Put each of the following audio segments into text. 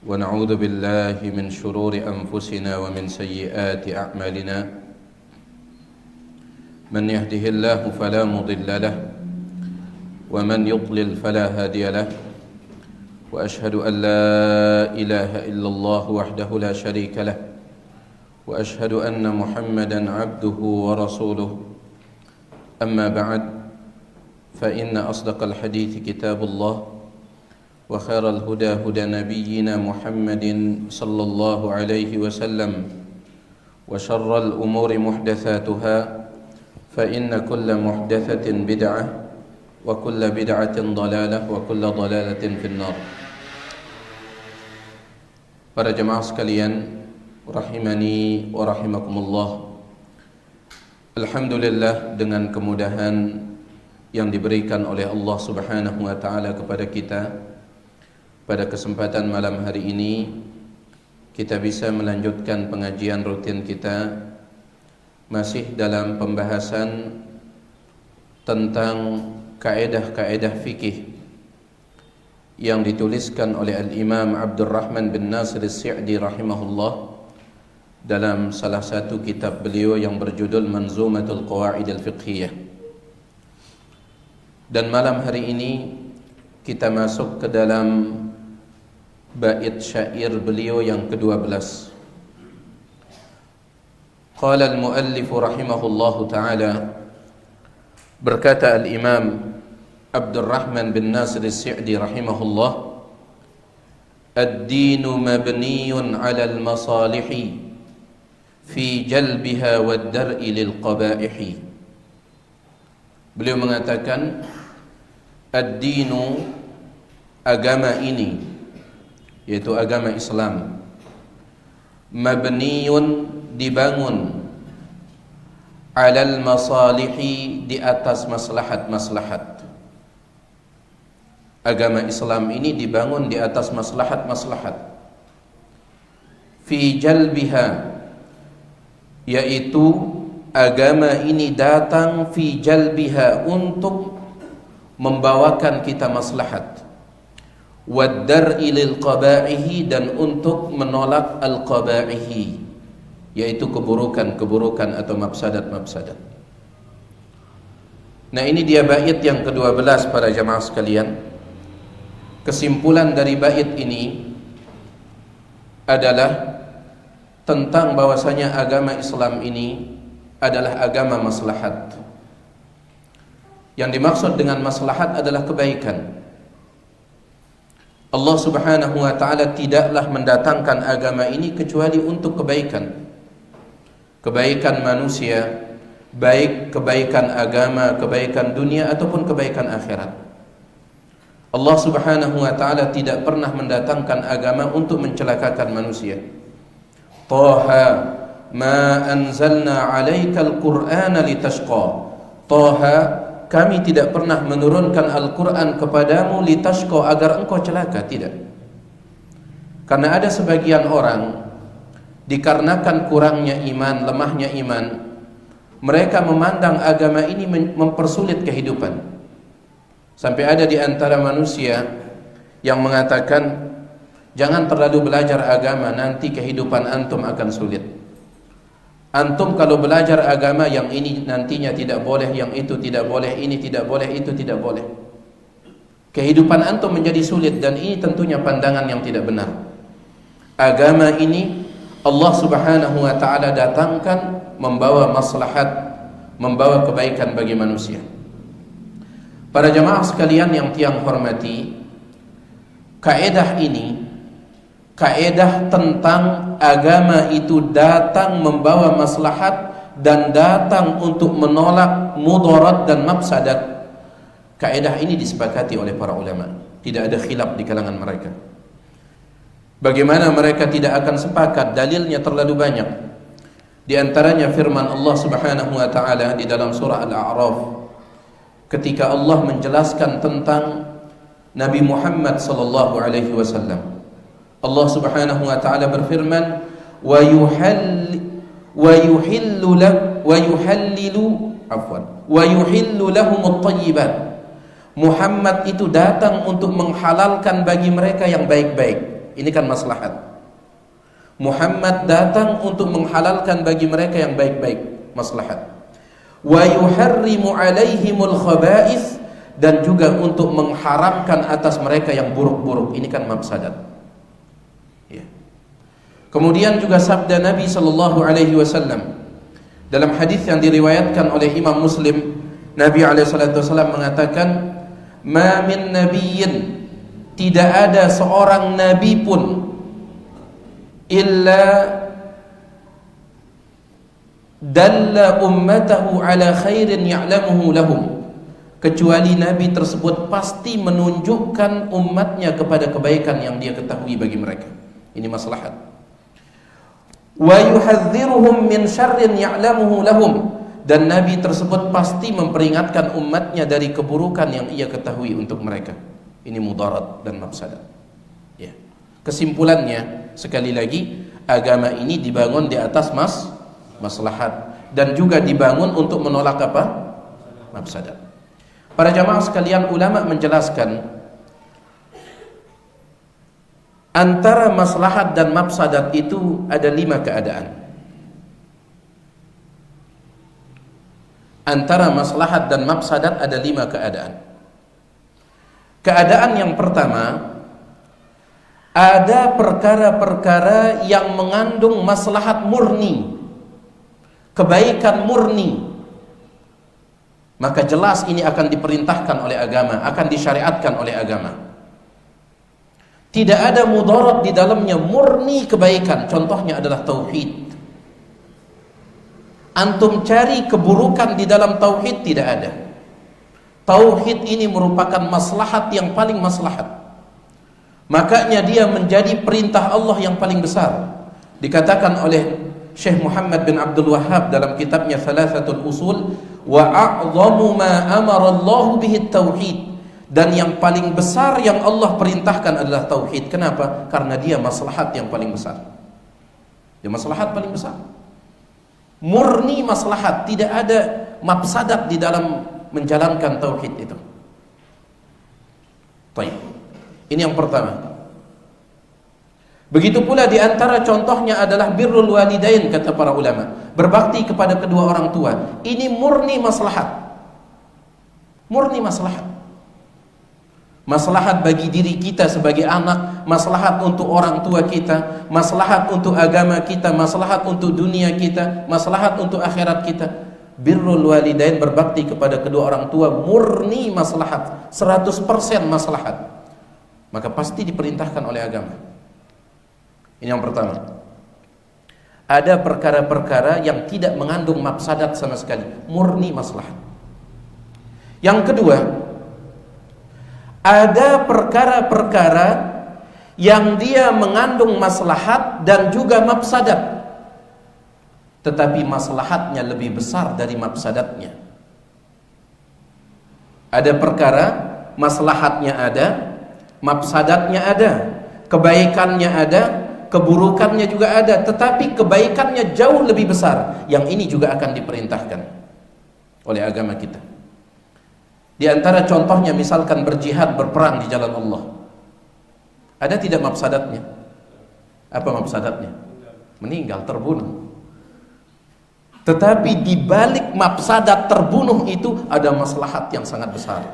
ونعوذ بالله من شرور أنفسنا ومن سيئات أعمالنا من يهده الله فلا مضل له ومن يضلل فلا هادي له وأشهد أن لا إله إلا الله وحده لا شريك له وأشهد أن محمدا عبده ورسوله أما بعد فإن أصدق الحديث كتاب الله وخير الهدى هدى نبينا محمد صلى الله عليه وسلم وشر الأمور محدثاتها فإن كل محدثة بدعة وكل بدعة ضلالة وكل ضلالة في النار. Para jemaah sekalian, rahimani wa rahimakumullah. Alhamdulillah, dengan kemudahan yang diberikan oleh Allah Subhanahu wa taala kepada kita, pada kesempatan malam hari ini kita bisa melanjutkan pengajian rutin kita masih dalam pembahasan tentang kaedah-kaedah fikih yang dituliskan oleh Al-Imam Abdurrahman bin Nasir As-Sa'di rahimahullah dalam salah satu kitab beliau yang berjudul Manzumatul Qawaid Al-Fiqhiyah. Dan malam hari ini kita masuk ke dalam bait syair beliau yang ke-12. Qala al-muallif rahimahullahu ta'ala, berkata al-Imam Abdurrahman bin Nasir As-Sa'di rahimahullah, ad-dinu mabniyun 'ala al-masalihi fi jalbiha wad-dar'i lil-qaba'ihi. Beliau mengatakan ad-dinu, agama ini, yaitu agama Islam, mabniyun, dibangun, alal masalihi, di atas maslahat-maslahat. Agama Islam ini dibangun di atas maslahat-maslahat. Fi jalbiha, yaitu agama ini datang fi jalbiha, untuk membawakan kita maslahat, wad-dar'i lil qaba'ihi, dan untuk menolak al-qaba'ihi, yaitu keburukan-keburukan atau mafsadat-mafsadat. Nah, ini dia bait yang ke-12 para jamaah sekalian. Kesimpulan dari bait ini adalah tentang bahwasanya agama Islam ini adalah agama maslahat. Yang dimaksud dengan maslahat adalah kebaikan. Allah Subhanahu wa ta'ala tidaklah mendatangkan agama ini kecuali untuk kebaikan. Kebaikan manusia, baik kebaikan agama, kebaikan dunia ataupun kebaikan akhirat. Allah Subhanahu wa ta'ala tidak pernah mendatangkan agama untuk mencelakakan manusia. Taha ma anzalna 'alaikal qur'ana litashqa. Taha, kami tidak pernah menurunkan Al-Quran kepadamu litashqa, agar engkau celaka. Tidak. Karena ada sebagian orang, dikarenakan kurangnya iman, lemahnya iman, mereka memandang agama ini mempersulit kehidupan. Sampai ada di antara manusia yang mengatakan, jangan terlalu belajar agama, nanti kehidupan antum akan sulit. Antum kalau belajar agama, yang ini nantinya tidak boleh, yang itu tidak boleh, ini tidak boleh, itu tidak boleh. Kehidupan antum menjadi sulit, dan ini tentunya pandangan yang tidak benar. Agama ini Allah Subhanahu wa ta'ala datangkan membawa maslahat, membawa kebaikan bagi manusia. Para jamaah sekalian yang tiang hormati, kaedah ini, kaedah tentang agama itu datang membawa maslahat dan datang untuk menolak mudarat dan mafsadat. Kaedah ini disepakati oleh para ulama, tidak ada khilaf di kalangan mereka. Bagaimana mereka tidak akan sepakat? Dalilnya terlalu banyak. Di antaranya firman Allah Subhanahu wa ta'ala di dalam surah Al-A'raf, ketika Allah menjelaskan tentang Nabi Muhammad sallallahu alaihi wasallam. Allah Subhanahu wa ta'ala berfirman, wa yuhillu lahumut thayyibat. Muhammad itu datang untuk menghalalkan bagi mereka yang baik-baik. Ini kan maslahat. Muhammad datang untuk menghalalkan bagi mereka yang baik-baik, maslahat. Wa yuharrimu alaihimul khaba'ith, dan juga untuk mengharamkan atas mereka yang buruk-buruk. Ini kan mafsadat. Ya. Kemudian juga sabda Nabi sallallahu alaihi wasallam dalam hadis yang diriwayatkan oleh Imam Muslim, Nabi alaihi salatu wasallam mengatakan, "Ma min nabiyyin," tidak ada seorang nabi pun, illa dalla ummatahu ala khairin ya'lamuhu lahum, kecuali nabi tersebut pasti menunjukkan umatnya kepada kebaikan yang dia ketahui bagi mereka. Ini maslahat. Wa yuhadziruhum min syarrin ya'lamuhu lahum, dan nabi tersebut pasti memperingatkan umatnya dari keburukan yang ia ketahui untuk mereka. Ini mudarat dan mafsadat. Ya. Kesimpulannya, sekali lagi, agama ini dibangun di atas maslahat, dan juga dibangun untuk menolak apa? Mafsadat. Para jamaah sekalian, ulama menjelaskan antara maslahat dan mafsadat itu ada 5 keadaan. Antara maslahat dan mafsadat ada 5 keadaan. Keadaan yang pertama, ada perkara-perkara yang mengandung maslahat murni, kebaikan murni, maka jelas ini akan diperintahkan oleh agama, akan disyariatkan oleh agama. Tidak ada mudarat di dalamnya, murni kebaikan. Contohnya adalah tauhid. Antum cari keburukan di dalam tauhid, tidak ada. Tauhid ini merupakan maslahat yang paling maslahat. Makanya dia menjadi perintah Allah yang paling besar. Dikatakan oleh Syekh Muhammad bin Abdul Wahhab dalam kitabnya Thalathatul Usul, wa a'zamu ma amara Allah bihi tauhid, dan yang paling besar yang Allah perintahkan adalah tauhid. Kenapa? Karena dia maslahat yang paling besar. Dia maslahat paling besar. Murni maslahat, tidak ada mafsadat di dalam menjalankan tauhid itu. Baik. Ini yang pertama. Begitu pula di antara contohnya adalah birrul walidain, kata para ulama, berbakti kepada kedua orang tua. Ini murni maslahat. Murni maslahat. Maslahat bagi diri kita sebagai anak, maslahat untuk orang tua kita, maslahat untuk agama kita, maslahat untuk dunia kita, maslahat untuk akhirat kita. Birrul walidain, berbakti kepada kedua orang tua, murni maslahat, 100% maslahat. Maka pasti diperintahkan oleh agama. Ini yang pertama. Ada perkara-perkara yang tidak mengandung mafsadat sama sekali, murni maslahat. Yang kedua, ada perkara-perkara yang dia mengandung maslahat dan juga mafsadat, tetapi maslahatnya lebih besar dari mafsadatnya. Ada perkara maslahatnya ada, mafsadatnya ada, kebaikannya ada, keburukannya juga ada, tetapi kebaikannya jauh lebih besar. Yang ini juga akan diperintahkan oleh agama kita. Di antara contohnya misalkan berjihad, berperang di jalan Allah. Ada tidak mafsadatnya? Apa mafsadatnya? Meninggal, terbunuh. Tetapi di balik mafsadat terbunuh itu ada maslahat yang sangat besar.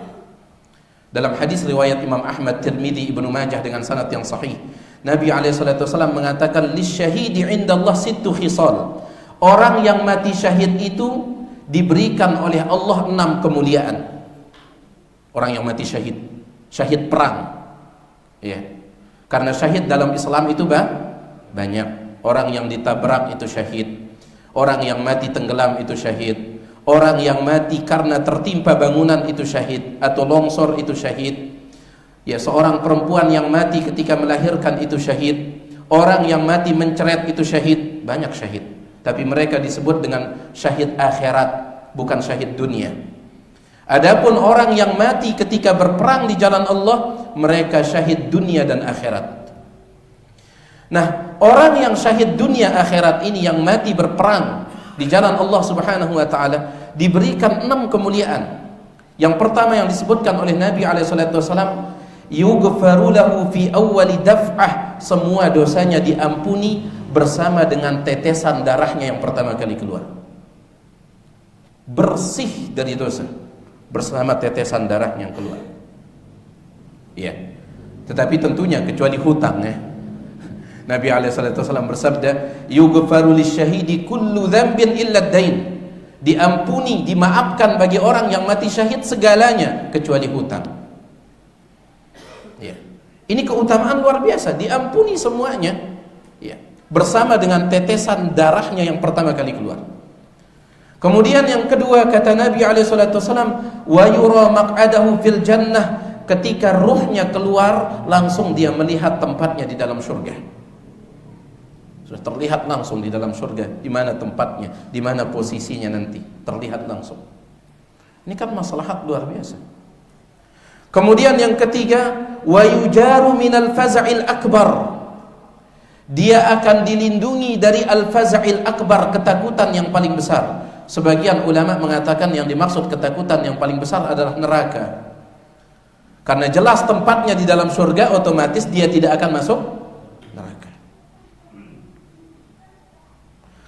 Dalam hadis riwayat Imam Ahmad, Tirmidzi, Ibnu Majah dengan sanad yang sahih, Nabi SAW mengatakan, lisyahidi indallah sittu khisal. Orang yang mati syahid itu diberikan oleh Allah 6 kemuliaan. Orang yang mati syahid, syahid perang, ya. Karena syahid dalam Islam itu banyak. Orang yang ditabrak itu syahid, orang yang mati tenggelam itu syahid, orang yang mati karena tertimpa bangunan itu syahid, atau longsor itu syahid. Ya, seorang perempuan yang mati ketika melahirkan itu syahid, orang yang mati menceret itu syahid, banyak syahid. Tapi mereka disebut dengan syahid akhirat, bukan syahid dunia. Adapun orang yang mati ketika berperang di jalan Allah, mereka syahid dunia dan akhirat. Nah, orang yang syahid dunia akhirat ini, yang mati berperang di jalan Allah Subhanahu wa taala, diberikan 6 kemuliaan. Yang pertama yang disebutkan oleh Nabi SAW, yughfaru lahu fi awwali daf'ah, semua dosanya diampuni bersama dengan tetesan darahnya yang pertama kali keluar. Bersih dari dosa bersama tetesan darah yang keluar. Ya. Tetapi tentunya kecuali hutang ya. Nabi SAW bersabda, yughfaru lisyahidi kullu dzambin illa ad-dain. Diampuni, dimaafkan bagi orang yang mati syahid segalanya kecuali hutang. Ya. Ini keutamaan luar biasa, diampuni semuanya. Ya. Bersama dengan tetesan darahnya yang pertama kali keluar. Kemudian yang kedua kata Nabi SAW, wa yura maq'adahu fil jannah, ketika ruhnya keluar langsung dia melihat tempatnya di dalam surga. Sudah terlihat langsung di dalam surga di mana tempatnya, di mana posisinya nanti, terlihat langsung. Ini kan maslahat luar biasa. Kemudian yang ketiga, wa yujaru minal faza'il akbar. Dia akan dilindungi dari al-faza'il akbar, ketakutan yang paling besar. Sebagian ulama mengatakan yang dimaksud ketakutan yang paling besar adalah neraka. Karena jelas tempatnya di dalam surga, otomatis dia tidak akan masuk neraka.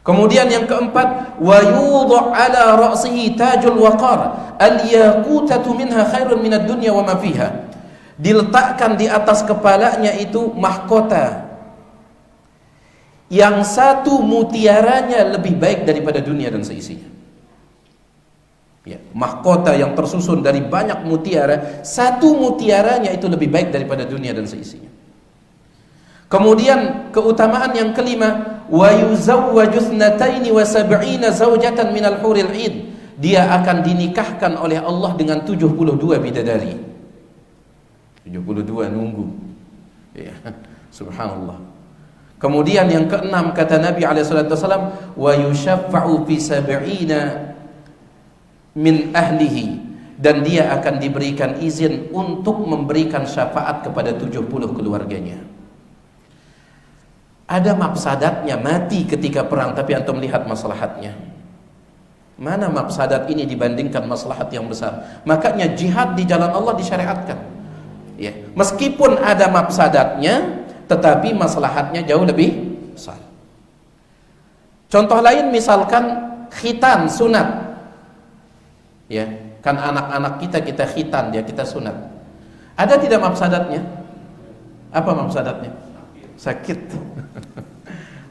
Kemudian yang keempat, wa yudhu' ala ra'sihi tajul waqar al-yaqutatu minha khairun minad dunya wa ma fiha. Diletakkan di atas kepalanya itu mahkota yang satu mutiaranya lebih baik daripada dunia dan seisinya. Ya, mahkota yang tersusun dari banyak mutiara, satu mutiaranya itu lebih baik daripada dunia dan seisinya. Kemudian keutamaan yang kelima, wa yuzawwaju thnataini wa sab'ina zawjatan minal huril 'ain. Dia akan dinikahkan oleh Allah dengan 72 bidadari. 72 nunggu. Ya, subhanallah. Kemudian yang keenam kata Nabi SAW, wa yushaffa'u fi sab'ina min ahlihi, dan dia akan diberikan izin untuk memberikan syafaat kepada 70 keluarganya. Ada mafsadatnya mati ketika perang, tapi antum lihat maslahatnya. Mana mafsadat ini dibandingkan maslahat yang besar? Makanya jihad di jalan Allah disyariatkan. Ya, meskipun ada mafsadatnya, tetapi maslahatnya jauh lebih besar. Contoh lain misalkan khitan, sunat. Ya, kan anak-anak kita khitan, dia kita sunat. Ada tidak mafsadatnya? Apa mafsadatnya? Sakit.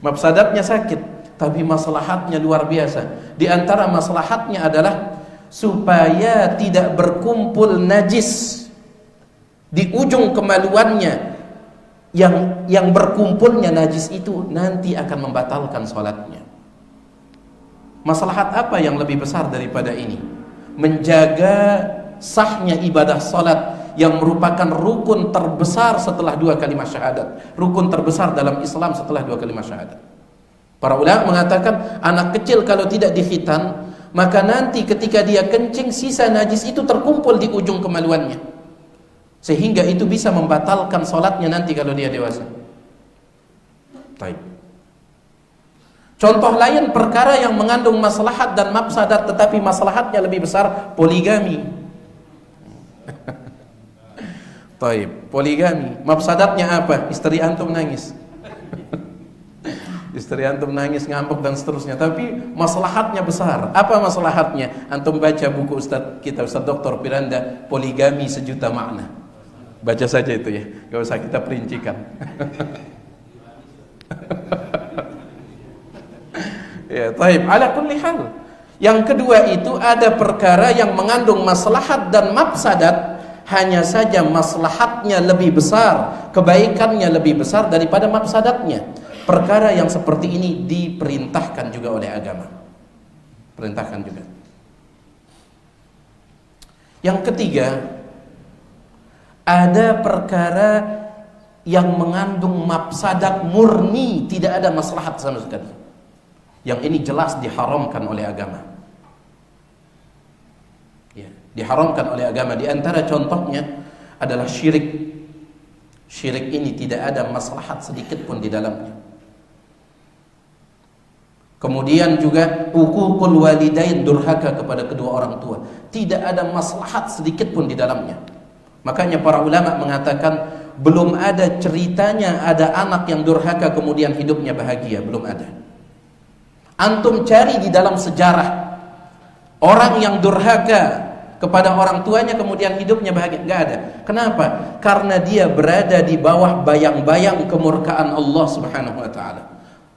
Mafsadatnya sakit, tapi maslahatnya luar biasa. Di antara maslahatnya adalah supaya tidak berkumpul najis di ujung kemaluannya. Yang berkumpulnya najis itu nanti akan membatalkan sholatnya. Maslahat apa yang lebih besar daripada ini? Menjaga sahnya ibadah sholat yang merupakan rukun terbesar setelah 2 kalimat syahadat, rukun terbesar dalam Islam setelah 2 kalimat syahadat. Para ulama mengatakan anak kecil kalau tidak dikhitan, maka nanti ketika dia kencing, sisa najis itu terkumpul di ujung kemaluannya, sehingga itu bisa membatalkan sholatnya nanti kalau dia dewasa. Baik. Contoh lain perkara yang mengandung maslahat dan mafsadat tetapi maslahatnya lebih besar, poligami. Baik, poligami. Mafsadatnya apa? Istri antum nangis. Istri antum nangis, ngambek dan seterusnya. Tapi maslahatnya besar. Apa maslahatnya? Antum baca buku Ustaz kita, Ustaz Dr. Piranda, Poligami Sejuta Makna. Baca saja itu ya, gak usah kita perincikan. Ya, taib. Ala kulli hal. Yang kedua itu ada perkara yang mengandung maslahat dan mafsadat, hanya saja maslahatnya lebih besar, kebaikannya lebih besar daripada mafsadatnya. Perkara yang seperti ini diperintahkan juga oleh agama. Perintahkan juga. Yang ketiga, ada perkara yang mengandung mafsadat murni, tidak ada maslahat sama sekali. Yang ini jelas diharamkan oleh agama. Ya, diharamkan oleh agama. Di antara contohnya adalah syirik. Syirik ini tidak ada maslahat sedikit pun di dalamnya. Kemudian juga uququl walidain, durhaka kepada kedua orang tua. Tidak ada maslahat sedikit pun di dalamnya. Makanya para ulama mengatakan belum ada ceritanya ada anak yang durhaka kemudian hidupnya bahagia, belum ada. Antum cari di dalam sejarah orang yang durhaka kepada orang tuanya kemudian hidupnya bahagia, enggak ada. Kenapa? Karena dia berada di bawah bayang-bayang kemurkaan Allah Subhanahu wa taala.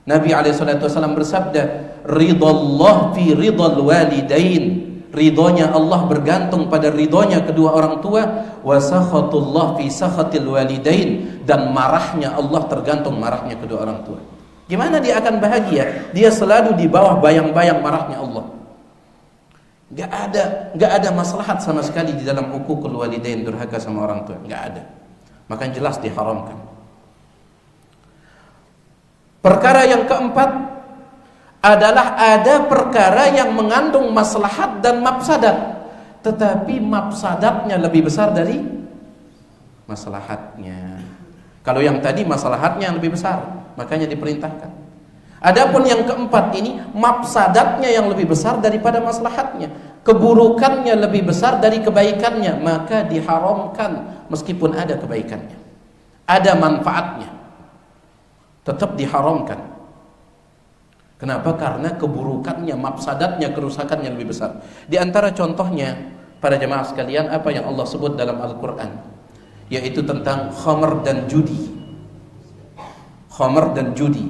Nabi SAW bersabda, ridallah fi ridal walidain. Ridhonya Allah bergantung pada ridhonya kedua orang tua, wa sakhatullah fi sakhatil walidain, dan marahnya Allah tergantung marahnya kedua orang tua. Gimana dia akan bahagia? Dia selalu di bawah bayang-bayang marahnya Allah. Gak ada maslahat sama sekali di dalam uququl walidain, durhaka sama orang tua, gak ada. Maka jelas diharamkan. Perkara yang keempat adalah ada perkara yang mengandung maslahat dan mafsadat, tetapi mafsadatnya lebih besar dari maslahatnya. Kalau yang tadi maslahatnya yang lebih besar, makanya diperintahkan. Adapun yang keempat ini mafsadatnya yang lebih besar daripada maslahatnya, keburukannya lebih besar dari kebaikannya, maka diharamkan meskipun ada kebaikannya, ada manfaatnya, tetap diharamkan. Kenapa? Karena keburukannya, mafsadatnya, kerusakannya lebih besar. Di antara contohnya, para jemaah sekalian, apa yang Allah sebut dalam Al-Quran, yaitu tentang khamr dan judi. Khamr dan judi,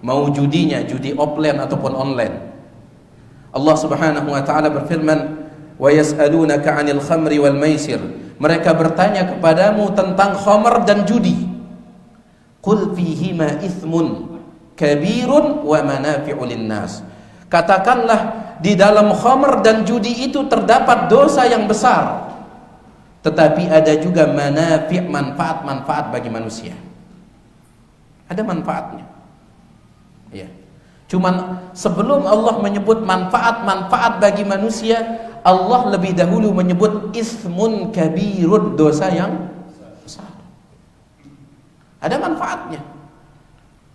mau judinya judi offline ataupun online. Allah Subhanahu wa taala berfirman, wa yas'alunaka 'anil khamri wal maisir. Mereka bertanya kepadamu tentang khamr dan judi. Qul fihima ithmun kabirun wa manafi'u linnas. Katakanlah di dalam khamr dan judi itu terdapat dosa yang besar, tetapi ada juga manafi', manfaat-manfaat bagi manusia. Ada manfaatnya. Ya. Cuman sebelum Allah menyebut manfaat-manfaat bagi manusia, Allah lebih dahulu menyebut ismun kabirun, dosa yang besar. Ada manfaatnya.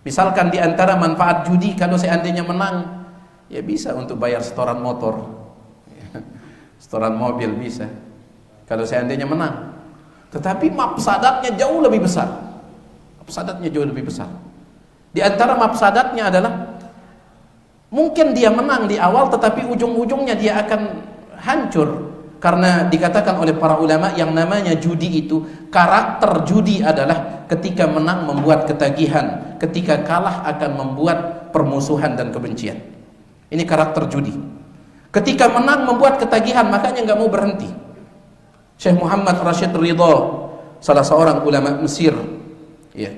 Misalkan di antara manfaat judi, kalau seandainya menang, ya bisa untuk bayar setoran motor, setoran mobil bisa. Kalau seandainya menang. Tetapi mafsadatnya jauh lebih besar. Mafsadatnya jauh lebih besar. Di antara mafsadatnya adalah mungkin dia menang di awal, tetapi ujung-ujungnya dia akan hancur. Karena dikatakan oleh para ulama yang namanya judi itu, karakter judi adalah ketika menang membuat ketagihan, ketika kalah akan membuat permusuhan dan kebencian. Ini karakter judi. Ketika menang membuat ketagihan, makanya nggak mau berhenti. Syekh Muhammad Rashid Ridha, salah seorang ulama Mesir, ya,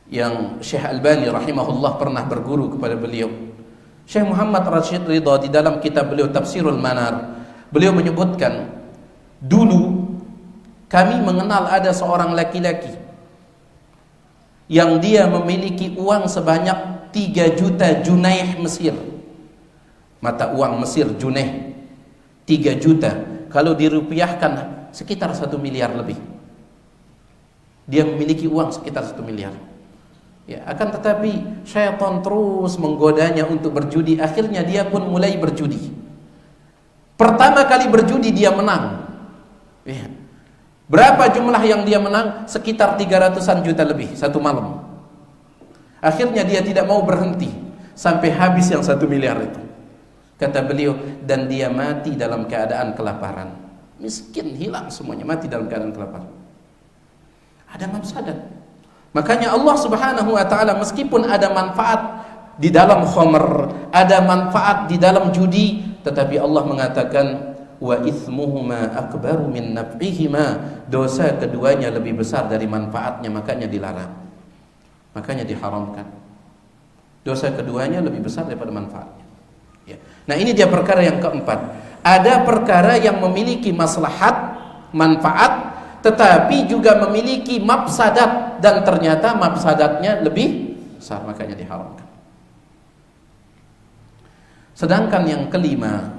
yang Syekh Albani rahimahullah pernah berguru kepada beliau. Syekh Muhammad Rashid Ridha di dalam kitab beliau Tafsirul Manar, beliau menyebutkan, dulu kami mengenal ada seorang laki-laki yang dia memiliki uang sebanyak 3 juta junaih Mesir, mata uang Mesir junaih 3 juta, kalau dirupiahkan sekitar 1 miliar lebih. Dia memiliki uang sekitar 1 miliar. Ya, akan tetapi syaitan terus menggodanya untuk berjudi, akhirnya dia pun mulai berjudi. Pertama kali berjudi dia menang. Ya. Berapa jumlah yang dia menang? Sekitar 300-an juta lebih satu malam. Akhirnya dia tidak mau berhenti sampai habis yang 1 miliar itu. Kata beliau, dan dia mati dalam keadaan kelaparan. Miskin, hilang semuanya, mati dalam keadaan kelaparan. Ada mafsadat. Makanya Allah Subhanahu wa taala meskipun ada manfaat di dalam khamr, ada manfaat di dalam judi, tetapi Allah mengatakan wa ithmuhuma akbaru min naf'ihima, dosa keduanya lebih besar dari manfaatnya, makanya dilarang, makanya diharamkan. Dosa keduanya lebih besar daripada manfaatnya. Ya. Nah, ini dia perkara yang keempat. Ada perkara yang memiliki maslahat, manfaat, tetapi juga memiliki mafsadat, dan ternyata mafsadatnya lebih besar, makanya diharamkan. Sedangkan yang kelima,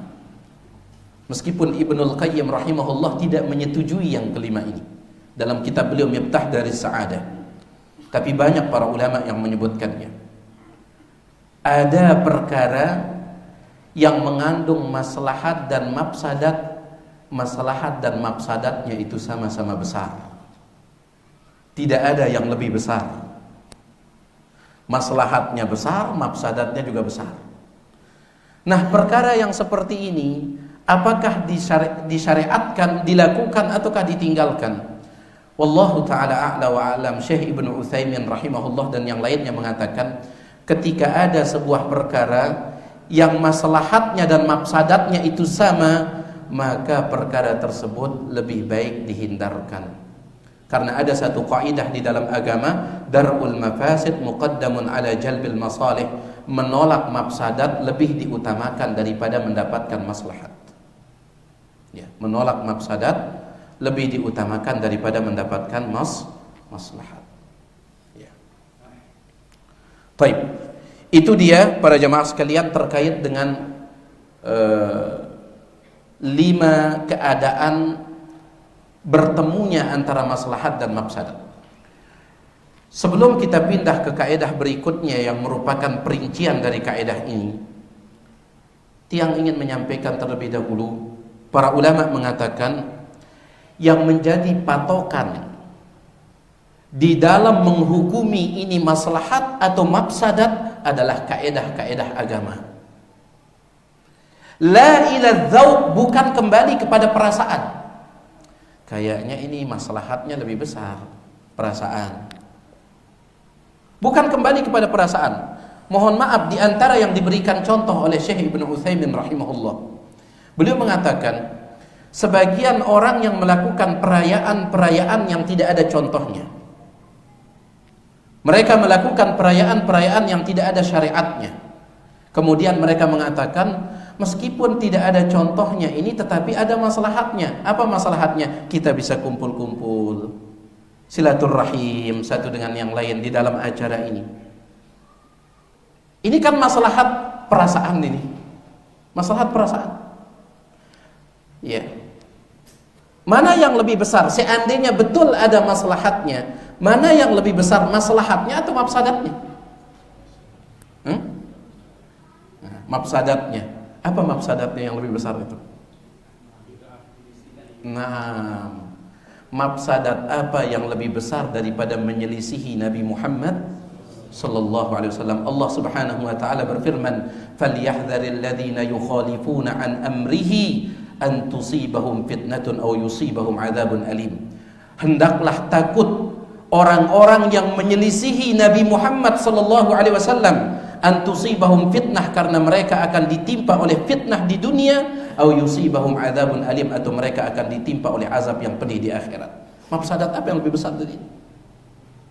meskipun Ibnul Qayyim rahimahullah tidak menyetujui yang kelima ini dalam kitab beliau Miftah Daris Sa'adah, tapi banyak para ulama yang menyebutkannya. Ada perkara yang mengandung maslahat dan mafsadat maslahat dan mafsadatnya itu sama-sama besar. Tidak ada yang lebih besar. Maslahatnya besar, mafsadatnya juga besar. Nah, perkara yang seperti ini apakah disyariatkan, dilakukan ataukah ditinggalkan? Wallahu ta'ala a'la wa a'lam. Syekh Ibnu Utsaimin rahimahullah dan yang lainnya mengatakan, ketika ada sebuah perkara yang maslahatnya dan mafsadatnya itu sama, maka perkara tersebut lebih baik dihindarkan. Karena ada satu kaidah di dalam agama, darul mafasid muqaddamun ala jalbil masalih. Menolak mafsadat lebih diutamakan daripada mendapatkan maslahat. Ya, menolak mafsadat lebih diutamakan daripada mendapatkan maslahat. Ya. Baik. Itu dia para jamaah sekalian terkait dengan 5 keadaan bertemunya antara maslahat dan mafsadat. Sebelum kita pindah ke kaidah berikutnya yang merupakan perincian dari kaidah ini, Tiang ingin menyampaikan terlebih dahulu, para ulama mengatakan yang menjadi patokan di dalam menghukumi ini maslahat atau mafsadat adalah kaidah-kaidah agama. La ila dzauq, bukan kembali kepada perasaan. Kayaknya ini maslahatnya lebih besar, perasaan. Bukan kembali kepada perasaan. Mohon maaf, di antara yang diberikan contoh oleh Syekh Ibnu Utsaimin rahimahullah, beliau mengatakan sebagian orang yang melakukan perayaan-perayaan yang tidak ada contohnya. Mereka melakukan perayaan-perayaan yang tidak ada syariatnya. Kemudian mereka mengatakan, meskipun tidak ada contohnya ini, tetapi ada maslahatnya. Apa maslahatnya? Kita bisa kumpul-kumpul, silaturahim satu dengan yang lain di dalam acara ini. Ini kan maslahat perasaan ini. Maslahat perasaan. Ya. Mana yang lebih besar? Seandainya betul ada maslahatnya, mana yang lebih besar, maslahatnya atau mafsadatnya? Mafsadatnya. Apa mafsadatnya yang lebih besar itu? Nah, mafsadat apa yang lebih besar daripada menyelisihi Nabi Muhammad sallallahu alaihi wasallam? Allah Subhanahu wa taala berfirman, "Falyahdharil ladzina yukhalifuna an amrihi an tusibahum fitnatun aw yusibahum adzabun alim." Hendaklah takut orang-orang yang menyelisihi Nabi Muhammad sallallahu alaihi wasallam, antusibahum fitnah, karena mereka akan ditimpa oleh fitnah di dunia, au yusibahum adzabun alim, atau mereka akan ditimpa oleh azab yang pedih di akhirat. Mafsadat apa yang lebih besar dari ini?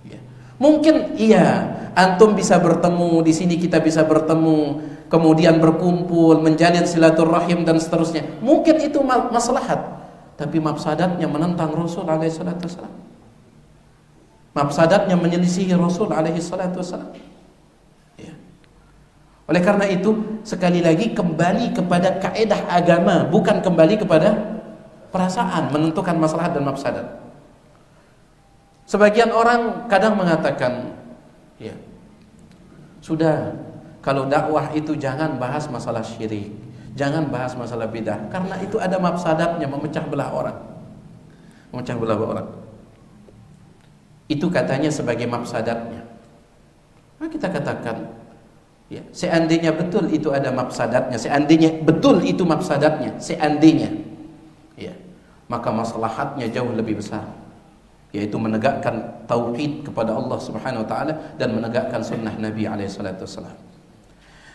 Ya. Mungkin iya, antum bisa bertemu di sini, kita bisa bertemu, kemudian berkumpul, menjalin silaturahim dan seterusnya. Mungkin itu maslahat, tapi mafsadatnya menentang Rasul alaihi salatu wasallam. Mafsadatnya menyelisihi Rasul alaihi salatu wasallam. Oleh karena itu, sekali lagi kembali kepada kaidah agama, bukan kembali kepada perasaan menentukan maslahat dan mafsadat. Sebagian orang kadang mengatakan, ya, sudah, kalau dakwah itu jangan bahas masalah syirik, jangan bahas masalah bidah, karena itu ada mafsadatnya, memecah belah orang. Memecah belah orang. Itu katanya sebagai mafsadatnya. Nah, kita katakan, ya, seandainya betul itu ada mafsadatnya, seandainya betul itu mafsadatnya, seandainya, ya, maka maslahatnya jauh lebih besar, yaitu menegakkan tauhid kepada Allah Subhanahu wa taala dan menegakkan sunnah Nabi alaihi salatu wasallam.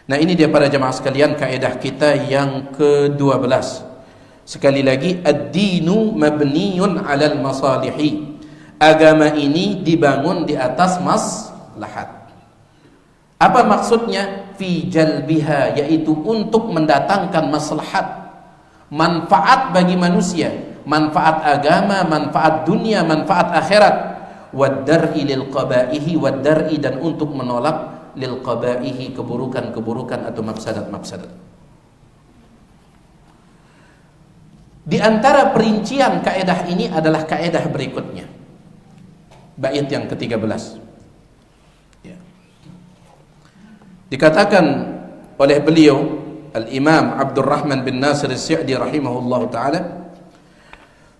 Nah, ini dia para jemaah sekalian kaidah kita yang ke-12. Sekali lagi, ad-dinu mabniyun 'alal masalihi. Agama ini dibangun di atas maslahat. Apa maksudnya? Fi jalbiha, yaitu untuk mendatangkan maslahat, manfaat bagi manusia, manfaat agama, manfaat dunia, manfaat akhirat. Wad-dar'i lil qabaihi, wad-dar'i, dan untuk menolak lil qabaihi, keburukan-keburukan atau mafsadat-mafsadat. Di antara perincian kaidah ini adalah kaidah berikutnya. Bait yang ke-13. Dikatakan oleh beliau Al-Imam Abdurrahman bin Nasir As-Sa'di rahimahullah ta'ala,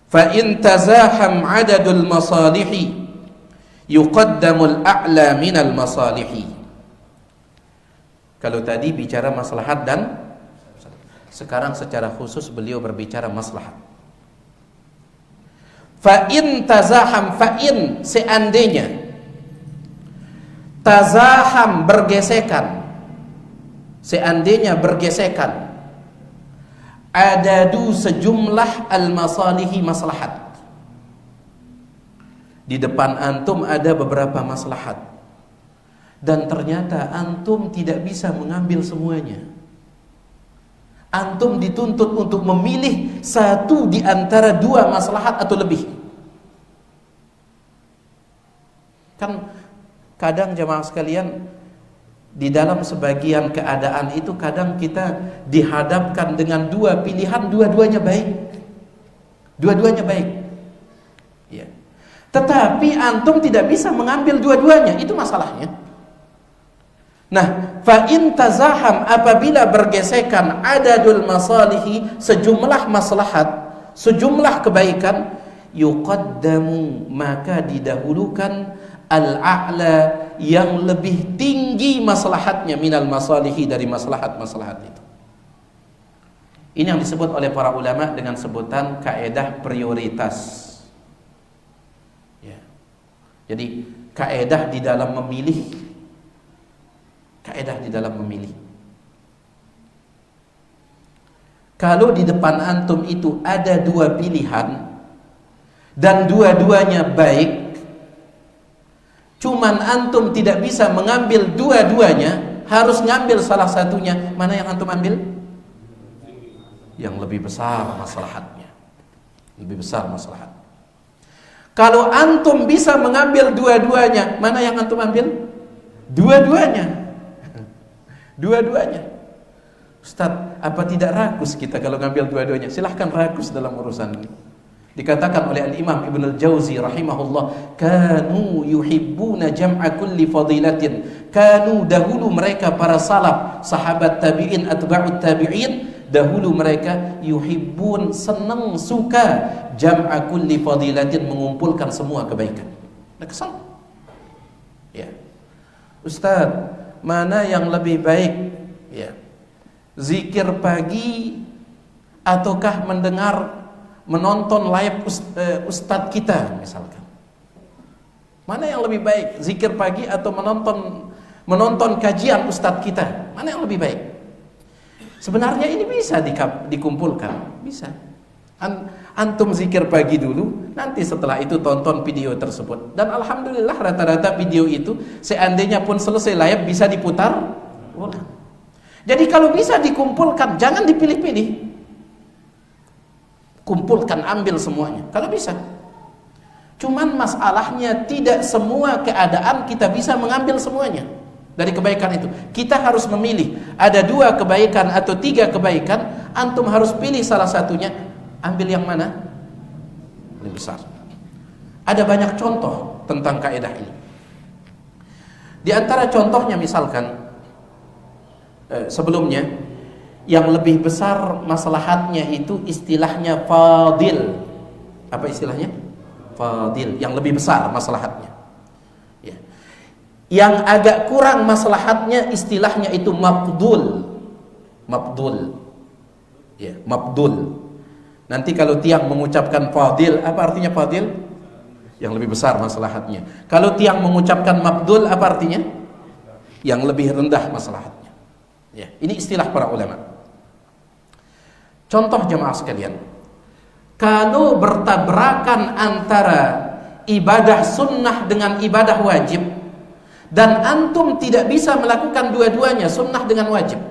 fa in tazaham adadul masalihi yuqaddamul a'la minal masalihi. Kalau tadi bicara maslahat dan sekarang secara khusus beliau berbicara maslahat. Fa in tazaham, fa in seandainya tazaham bergesekan, seandainya bergesekan adadu sejumlah al-masalihi maslahat. Di depan antum ada beberapa maslahat dan ternyata antum tidak bisa mengambil semuanya. Antum dituntut untuk memilih satu di antara dua maslahat atau lebih. Kan kadang jemaah sekalian, di dalam sebagian keadaan itu kadang kita dihadapkan dengan dua pilihan, dua-duanya baik. Dua-duanya baik. Ya. Tetapi antum tidak bisa mengambil dua-duanya, itu masalahnya. Nah, fa in tazaham, apabila bergesekan adadul masalihi, sejumlah maslahat, sejumlah kebaikan, yuqaddamu, maka didahulukan al-a'la, yang lebih tinggi maslahatnya minal masalihi, dari maslahat-maslahat itu. Ini yang disebut oleh para ulama dengan sebutan kaedah prioritas. Ya. Jadi kaedah di dalam memilih, kaedah di dalam memilih. Kalau di depan antum itu ada dua pilihan dan dua-duanya baik, cuman antum tidak bisa mengambil dua-duanya, harus ngambil salah satunya, mana yang antum ambil? Yang lebih besar maslahatnya. Lebih besar maslahat. Kalau antum bisa mengambil dua-duanya, mana yang antum ambil? Dua-duanya. Dua-duanya. Ustaz, apa tidak rakus kita kalau ngambil dua-duanya? Silahkan rakus dalam urusan ini. Dikatakan oleh Al-Imam Ibn Al-Jawzi rahimahullah, kanu yuhibbuna jam'a kulli fadilatin. Kanu, dahulu mereka para salaf, sahabat tabi'in, atba'ut tabi'in, dahulu mereka yuhibbun, senang, suka jam'a kulli fadilatin, mengumpulkan semua kebaikan. Nah, kesal. Ya. Ustaz, mana yang lebih baik? Ya. Zikir pagi ataukah menonton live ustadz kita misalkan? Mana yang lebih baik? Zikir pagi atau menonton kajian ustadz kita? Mana yang lebih baik? Sebenarnya ini bisa dikumpulkan, bisa. Antum zikir pagi dulu, nanti setelah itu tonton video tersebut. Dan alhamdulillah rata-rata video itu seandainya pun selesai live bisa diputar ulang. Jadi kalau bisa dikumpulkan, jangan dipilih-pilih. Kumpulkan, ambil semuanya kalau bisa. Cuman masalahnya tidak semua keadaan kita bisa mengambil semuanya dari kebaikan itu. Kita harus memilih. Ada dua kebaikan atau tiga kebaikan, antum harus pilih salah satunya. Ambil yang mana? Lebih besar. Ada banyak contoh tentang kaidah ini. Di antara contohnya misalkan sebelumnya, yang lebih besar maslahatnya itu istilahnya fadil. Apa istilahnya? Fadil, yang lebih besar maslahatnya. Ya. Yang agak kurang maslahatnya istilahnya itu mafdul. Mafdul. Ya, mafdul. Nanti kalau tiang mengucapkan fadil, apa artinya fadil? Yang lebih besar maslahatnya. Kalau tiang mengucapkan mafdul, apa artinya? Yang lebih rendah maslahatnya. Ya, ini istilah para ulama. Contoh jemaah sekalian, kalau bertabrakan antara ibadah sunnah dengan ibadah wajib, dan antum tidak bisa melakukan dua-duanya, sunnah dengan wajib,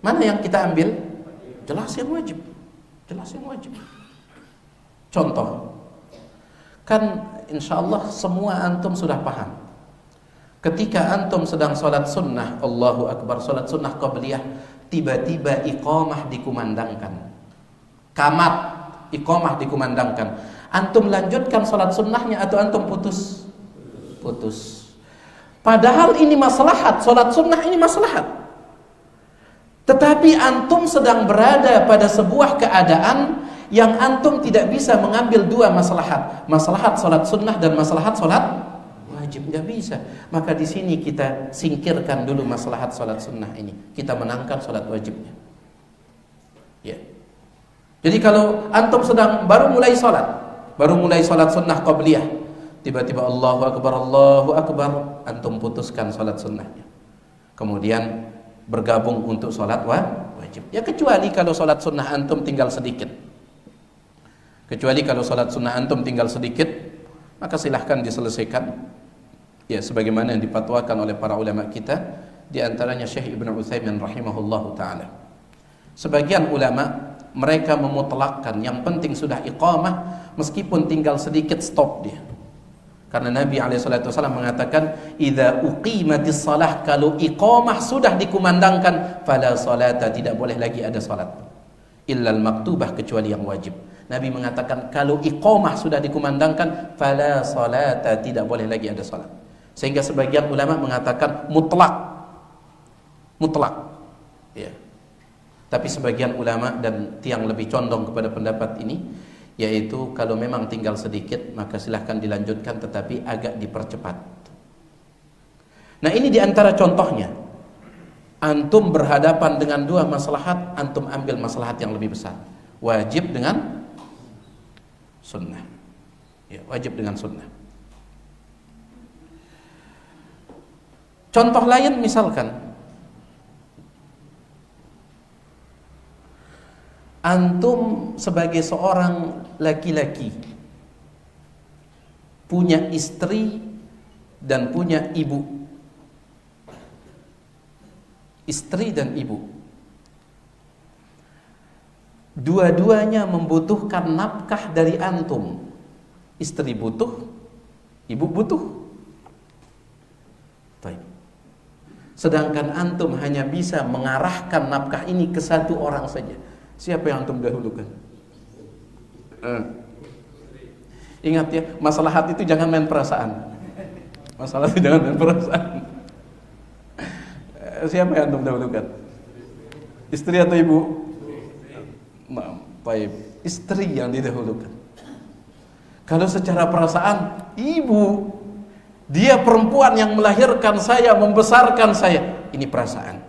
mana yang kita ambil? Jelas yang wajib. Jelas yang wajib. Contoh, kan insya Allah semua antum sudah paham. Ketika antum sedang sholat sunnah, Allahu Akbar, sholat sunnah qabliyah, tiba-tiba iqamah dikumandangkan, qamat, iqamah dikumandangkan, antum lanjutkan sholat sunnahnya atau antum putus? Putus. Padahal ini maslahat, sholat sunnah ini maslahat. Tetapi antum sedang berada pada sebuah keadaan yang antum tidak bisa mengambil dua maslahat, maslahat salat sunnah dan maslahat salat wajib, nggak bisa. Maka di sini kita singkirkan dulu maslahat salat sunnah ini, kita menangkan salat wajibnya. Ya. Jadi kalau antum sedang baru mulai salat sunnah qabliyah, tiba-tiba Allahu Akbar, antum putuskan salat sunnahnya, kemudian bergabung untuk salat wajib. Ya kecuali kalau salat sunnah antum tinggal sedikit. Maka silahkan diselesaikan. Ya sebagaimana yang dipatwakan oleh para ulama kita, di antaranya Syekh Ibnu Utsaimin rahimahullahu taala. Sebagian ulama mereka memutlakkan yang penting sudah iqamah, meskipun tinggal sedikit stop dia. Karena Nabi SAW mengatakan, idza uqimatis shalah, kalau iqamah sudah dikumandangkan, fala salata, tidak boleh lagi ada salat, illal maktubah, kecuali yang wajib. Nabi mengatakan kalau iqamah sudah dikumandangkan, fala salata, tidak boleh lagi ada salat. Sehingga sebagian ulama mengatakan mutlak. Ya. Tapi sebagian ulama dan tiang lebih condong kepada pendapat ini, yaitu kalau memang tinggal sedikit maka silahkan dilanjutkan, tetapi agak dipercepat. Nah ini diantara contohnya. Antum berhadapan dengan dua maslahat, antum ambil maslahat yang lebih besar, wajib dengan sunnah. Ya, wajib dengan sunnah. Contoh lain misalkan, antum sebagai seorang laki-laki punya istri dan punya ibu. Istri dan ibu, dua-duanya membutuhkan nafkah dari antum. Istri butuh, ibu butuh. Baik. Sedangkan antum hanya bisa mengarahkan nafkah ini ke satu orang saja. Siapa yang antum dahulukan? Ingat ya, masalah hati itu jangan main perasaan. Siapa yang antum dahulukan? Istri atau ibu? Nah, baik, istri yang didahulukan. Kalau secara perasaan, ibu, dia perempuan yang melahirkan saya, membesarkan saya, ini perasaan.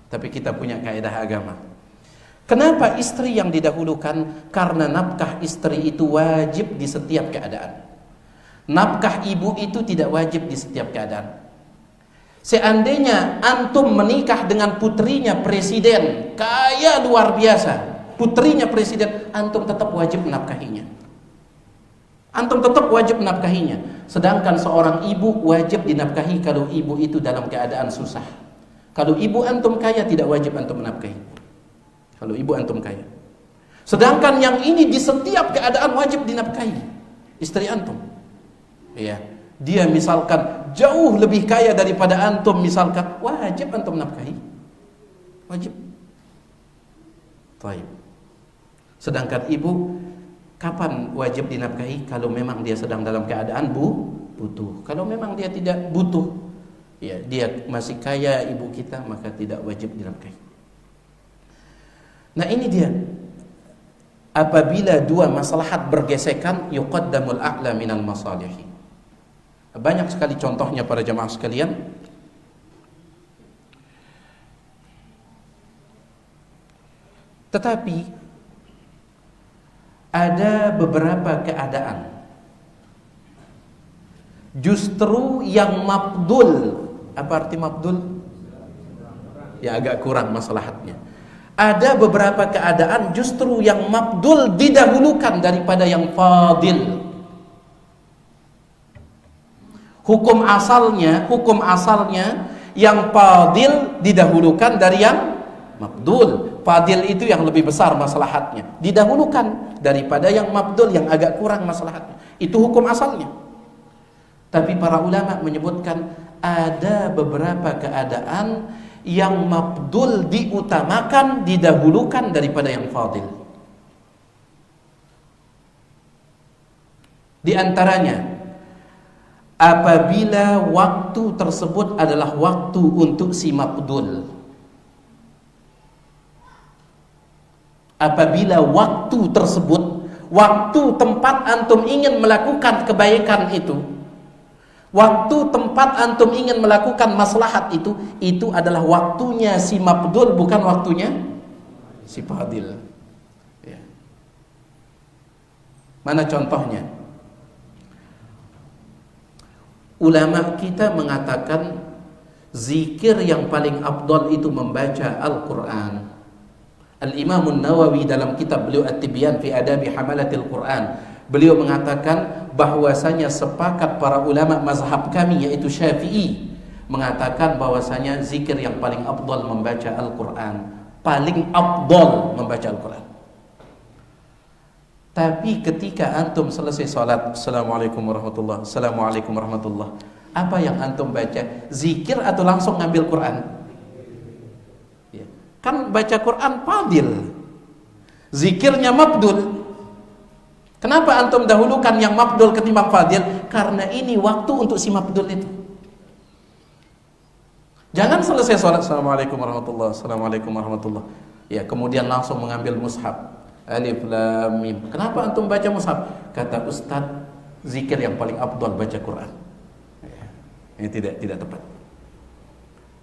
Tapi kita punya kaidah agama. Kenapa istri yang didahulukan? Karena nafkah istri itu wajib di setiap keadaan. Nafkah ibu itu tidak wajib di setiap keadaan. Seandainya antum menikah dengan putrinya presiden, kaya luar biasa, putrinya presiden, antum tetap wajib menafkahinya. Sedangkan seorang ibu wajib dinafkahi kalau ibu itu dalam keadaan susah. Kalau ibu antum kaya, tidak wajib antum menafkahi. Kalau ibu antum kaya. Sedangkan yang ini di setiap keadaan wajib dinafkahi. Istri antum. Ya, dia misalkan jauh lebih kaya daripada antum, misalkan, wajib antum nafkahi. Wajib. Baik. Sedangkan ibu kapan wajib dinafkahi? Kalau memang dia sedang dalam keadaan butuh. Kalau memang dia tidak butuh, ya, dia masih kaya ibu kita, maka tidak wajib dinafkahi. Nah ini dia, apabila dua maslahat bergesekan, yuqaddamul a'la minal masalihi. Banyak sekali contohnya para jamaah sekalian. Tetapi ada beberapa keadaan justru yang mafdul. Apa arti mafdul? Ya agak kurang maslahatnya. Ada beberapa keadaan justru yang mafdul didahulukan daripada yang fadil. Hukum asalnya yang fadil didahulukan dari yang mafdul. Fadil itu yang lebih besar maslahatnya, didahulukan daripada yang mafdul yang agak kurang maslahatnya. Itu hukum asalnya. Tapi para ulama menyebutkan ada beberapa keadaan yang mafdul diutamakan, didahulukan daripada yang fadil. Di antaranya, apabila waktu tersebut adalah waktu untuk si mafdul. Apabila waktu tersebut, waktu tempat antum ingin melakukan kebaikan itu, waktu tempat antum ingin melakukan maslahat itu adalah waktunya si mafdul, bukan waktunya si fadil. Ya. Mana contohnya? Ulama kita mengatakan zikir yang paling afdal itu membaca Al-Quran. Al-Imam Nawawi dalam kitab beliau At-Tibyan fi Adabi Hamalatil Quran, beliau mengatakan bahwasanya sepakat para ulama mazhab kami yaitu Syafi'i mengatakan bahwasanya zikir yang paling afdal membaca Al-Quran, paling afdal membaca Al-Quran. Tapi ketika antum selesai salat, Assalamualaikum warahmatullahi, Assalamualaikum warahmatullahi, apa yang antum baca? Zikir atau langsung ngambil Quran? Ya. Kan baca Quran fadil, zikirnya mafdul. Kenapa antum dahulukan yang mafdul ketimbang fadil? Karena ini waktu untuk si mafdul itu. Jangan selesai salat, Assalamualaikum warahmatullahi, Assalamualaikum warahmatullahi, ya kemudian langsung mengambil mushaf. Alif Lam Mim. Kenapa antum baca mushaf? Kata Ustaz, zikir yang paling afdal baca Quran. Ini tidak tepat.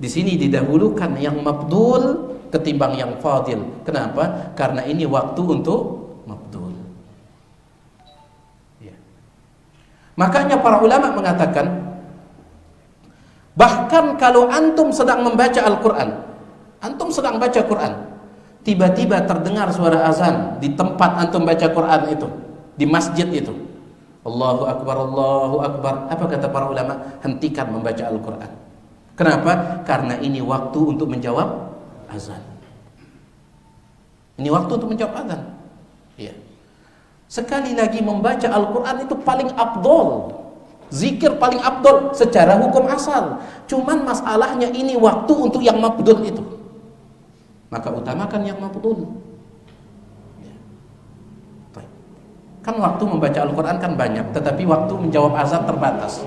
Di sini didahulukan yang mafdul ketimbang yang fadil. Kenapa? Karena ini waktu untuk mafdul. Ya. Makanya para ulama mengatakan, bahkan kalau antum sedang membaca Al-Quran, antum sedang baca Quran, tiba-tiba terdengar suara azan di tempat antum baca Quran itu, di masjid itu, Allahu Akbar, Allahu Akbar. Apa kata para ulama? Hentikan membaca Al-Quran. Kenapa? Karena ini waktu untuk menjawab azan. Ini waktu untuk menjawab azan. Ya. Sekali lagi, membaca Al-Quran itu paling afdol. Zikir paling afdol secara hukum asal. Cuman masalahnya ini waktu untuk yang mafdul itu. Maka utamakan yang mafdul. Kan waktu membaca Al-Quran kan banyak, tetapi waktu menjawab azan terbatas.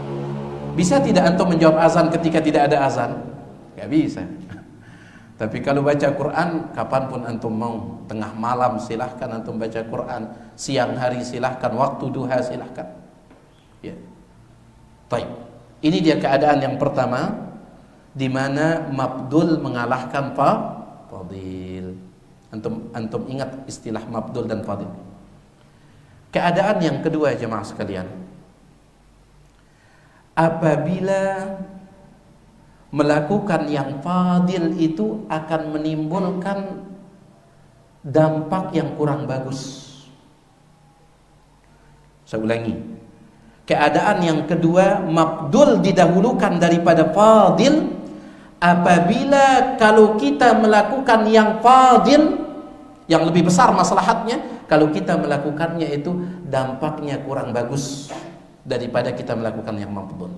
Bisa tidak antum menjawab azan ketika tidak ada azan? Gak bisa. Tapi kalau baca Quran, kapanpun antum mau, tengah malam silahkan antum baca Quran, siang hari silahkan, waktu duha silahkan. Ya. Baik. Ini dia keadaan yang pertama, di mana mafdul mengalahkan fadil. Antum ingat istilah mafdul dan fadil. Keadaan yang kedua, jemaah sekalian, apabila melakukan yang fadil itu akan menimbulkan dampak yang kurang bagus. Saya ulangi, keadaan yang kedua, mafdul didahulukan daripada fadil. Apabila kalau kita melakukan yang fadil, yang lebih besar maslahatnya, kalau kita melakukannya itu dampaknya kurang bagus daripada kita melakukan yang mafdul.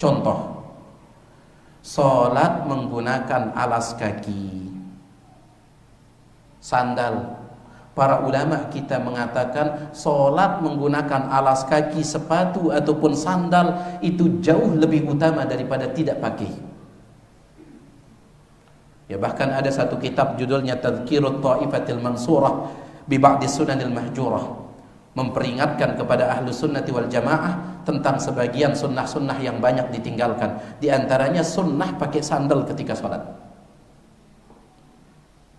Contoh, sholat menggunakan alas kaki, sandal. Para ulama kita mengatakan sholat menggunakan alas kaki, sepatu ataupun sandal itu jauh lebih utama daripada tidak pakai. Ya, bahkan ada satu kitab judulnya Tadhkirut Ta'ifatil Mansurah bi Ba'di Sunanil Mahjurah, memperingatkan kepada ahlu sunnati wal jamaah tentang sebagian sunnah-sunnah yang banyak ditinggalkan. Di antaranya sunnah pakai sandal ketika sholat.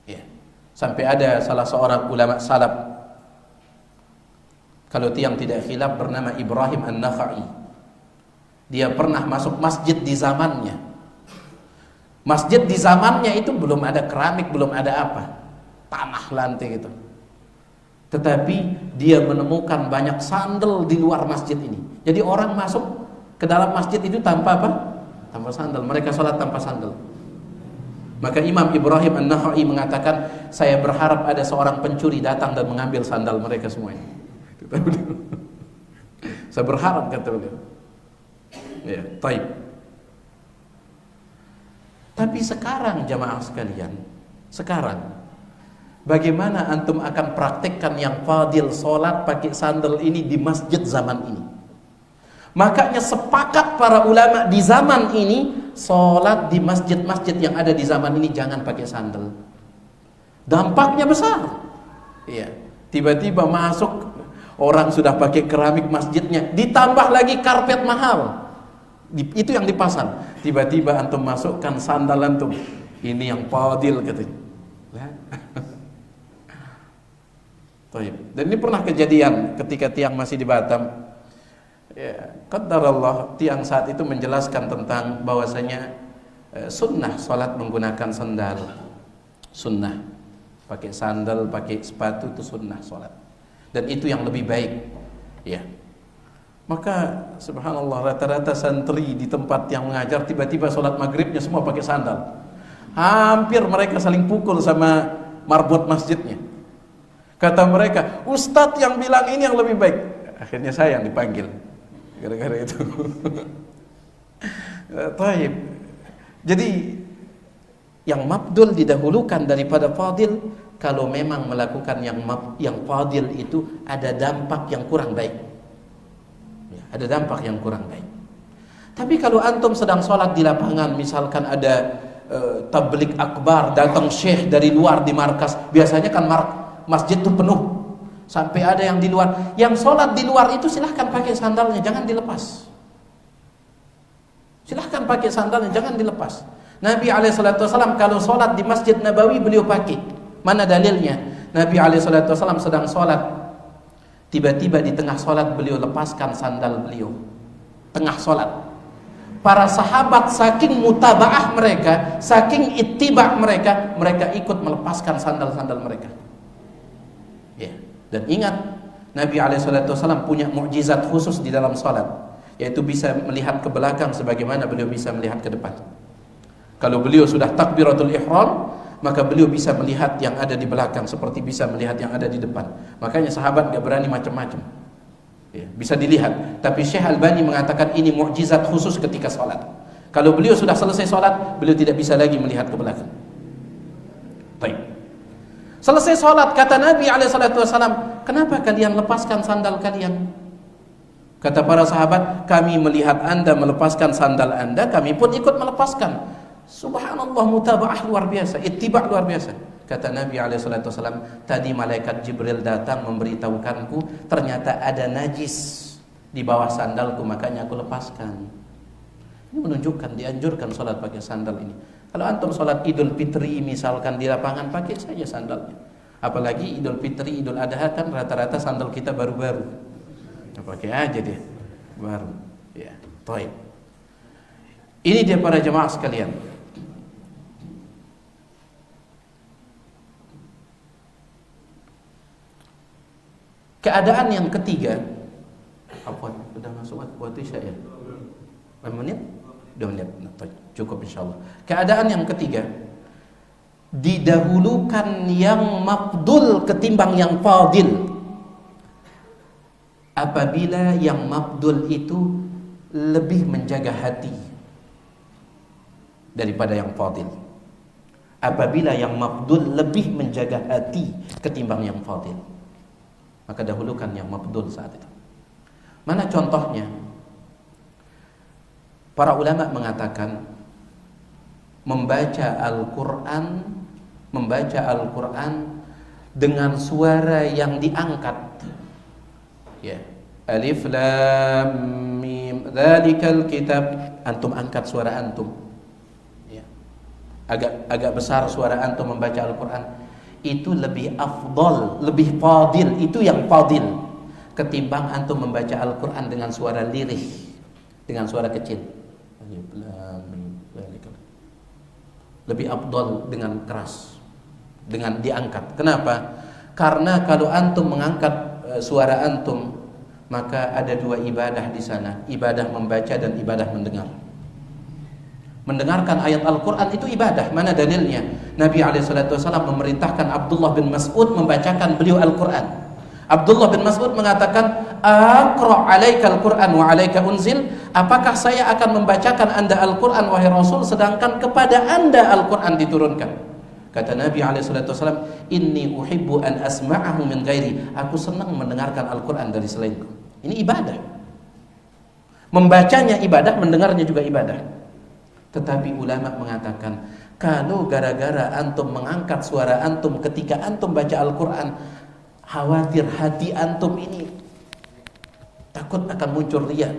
Ya. Sampai ada salah seorang ulama salaf, kalau tiang tidak khilaf, bernama Ibrahim An-Nakhai. Dia pernah masuk masjid di zamannya. Masjid di zamannya itu belum ada keramik, belum ada apa, tanah lantai gitu. Tetapi dia menemukan banyak sandal di luar masjid ini. Jadi orang masuk ke dalam masjid itu tanpa apa? Tanpa sandal. Mereka sholat tanpa sandal. Maka Imam Ibrahim An-Nakhai mengatakan, saya berharap ada seorang pencuri datang dan mengambil sandal mereka semuanya. Saya berharap, kata beliau. Ya, baik. Tapi sekarang jamaah sekalian, sekarang bagaimana antum akan praktekkan yang fadil, sholat pakai sandal ini di masjid zaman ini? Makanya sepakat para ulama di zaman ini, sholat di masjid-masjid yang ada di zaman ini jangan pakai sandal. Dampaknya besar. Iya. Tiba-tiba masuk orang sudah pakai keramik masjidnya, ditambah lagi karpet mahal. Itu yang dipasang. Tiba-tiba antum masukkan sandal antum. Ini yang fadil katanya. Dan ini pernah kejadian ketika tiang masih di Batam. Ya, qadarullah, tiang saat itu menjelaskan tentang bahwasanya sunnah salat menggunakan sandal. Sunnah. Pakai sandal, pakai sepatu itu sunnah salat. Dan itu yang lebih baik. Ya. Maka subhanallah, rata-rata santri di tempat yang mengajar tiba-tiba salat maghribnya semua pakai sandal. Hampir mereka saling pukul sama marbot masjidnya. Kata mereka, ustadz yang bilang ini yang lebih baik. Akhirnya saya yang dipanggil gara-gara itu. Taib. Jadi yang mabdul didahulukan daripada fadil kalau memang melakukan yang fadil itu ada dampak yang kurang baik. Ya, ada dampak yang kurang baik. Tapi kalau antum sedang sholat di lapangan, misalkan ada tablik akbar, datang syekh dari luar di markas, biasanya kan masjid itu penuh sampai ada yang di luar. Yang sholat di luar itu silahkan pakai sandalnya, jangan dilepas. Silahkan pakai sandalnya, jangan dilepas. Nabi SAW kalau sholat di Masjid Nabawi beliau pakai. Mana dalilnya? Nabi SAW sedang sholat, tiba-tiba di tengah sholat beliau lepaskan sandal beliau. Tengah sholat. Para sahabat saking mutabaah mereka, saking ittiba mereka, mereka ikut melepaskan sandal-sandal mereka. Ya. Dan ingat, Nabi SAW punya mukjizat khusus di dalam sholat, yaitu bisa melihat ke belakang sebagaimana beliau bisa melihat ke depan. Kalau beliau sudah takbiratul ihram, maka beliau bisa melihat yang ada di belakang seperti bisa melihat yang ada di depan. Makanya sahabat gak berani macam-macam. Ya, bisa dilihat. Tapi Syekh Albani mengatakan ini mukjizat khusus ketika sholat. Kalau beliau sudah selesai sholat, beliau tidak bisa lagi melihat ke belakang. Baik. Selesai sholat, kata Nabi SAW, kenapa kalian lepaskan sandal kalian? Kata para sahabat, kami melihat anda melepaskan sandal anda, kami pun ikut melepaskan. Subhanallah, mutabaah luar biasa, ittiba luar biasa. Kata Nabi SAW, tadi malaikat Jibril datang memberitahukanku, ternyata ada najis di bawah sandalku, makanya aku lepaskan. Ini menunjukkan dianjurkan sholat pakai sandal ini. Kalau antum sholat Idul Fitri misalkan di lapangan, pakai saja sandalnya. Apalagi Idul Fitri, Idul Adha kan rata-rata sandal kita baru-baru. Nah, pakai aja dia baru. Ya, baik. Ini dia para jemaah sekalian. Keadaan yang ketiga, apa? Sudah masuk waktu Isya ya? Berapa menit? 2 menit. Nah, cukup insyaallah. Keadaan yang ketiga, didahulukan yang mafdul ketimbang yang fadil. Apabila yang mafdul itu lebih menjaga hati daripada yang fadil. Apabila yang mafdul lebih menjaga hati ketimbang yang fadil, maka dahulukan yang mafdul saat itu. Mana contohnya? Para ulama mengatakan membaca Al-Quran dengan suara yang diangkat. Ya, Alif Lam Mim Dzalikal Kitab, antum angkat suara antum. Ya. Agak besar suara antum membaca Al-Quran. Itu lebih afdal, lebih fadil, itu yang fadil ketimbang antum membaca Al-Quran dengan suara lirih, dengan suara kecil. Lebih afdal dengan keras, dengan diangkat. Kenapa? Karena kalau antum mengangkat suara antum, maka ada 2 ibadah di sana, ibadah membaca dan ibadah mendengar. Mendengarkan ayat Al-Quran itu ibadah. Mana dalilnya? Nabi SAW memerintahkan Abdullah bin Mas'ud membacakan beliau Al-Quran. Abdullah bin Mas'ud mengatakan, Aqra' alaika Al-Quran wa alaika unzil. Apakah saya akan membacakan anda Al-Quran wahai Rasul, sedangkan kepada anda Al-Quran diturunkan? Kata Nabi SAW, Inni uhibbu an asma'ahu min ghairi. Aku senang mendengarkan Al-Quran dari selainku. Ini ibadah. Membacanya ibadah, mendengarnya juga ibadah. Tetapi ulama mengatakan, kalau gara-gara antum mengangkat suara antum ketika antum baca Al-Quran, khawatir hati antum ini takut akan muncul riya.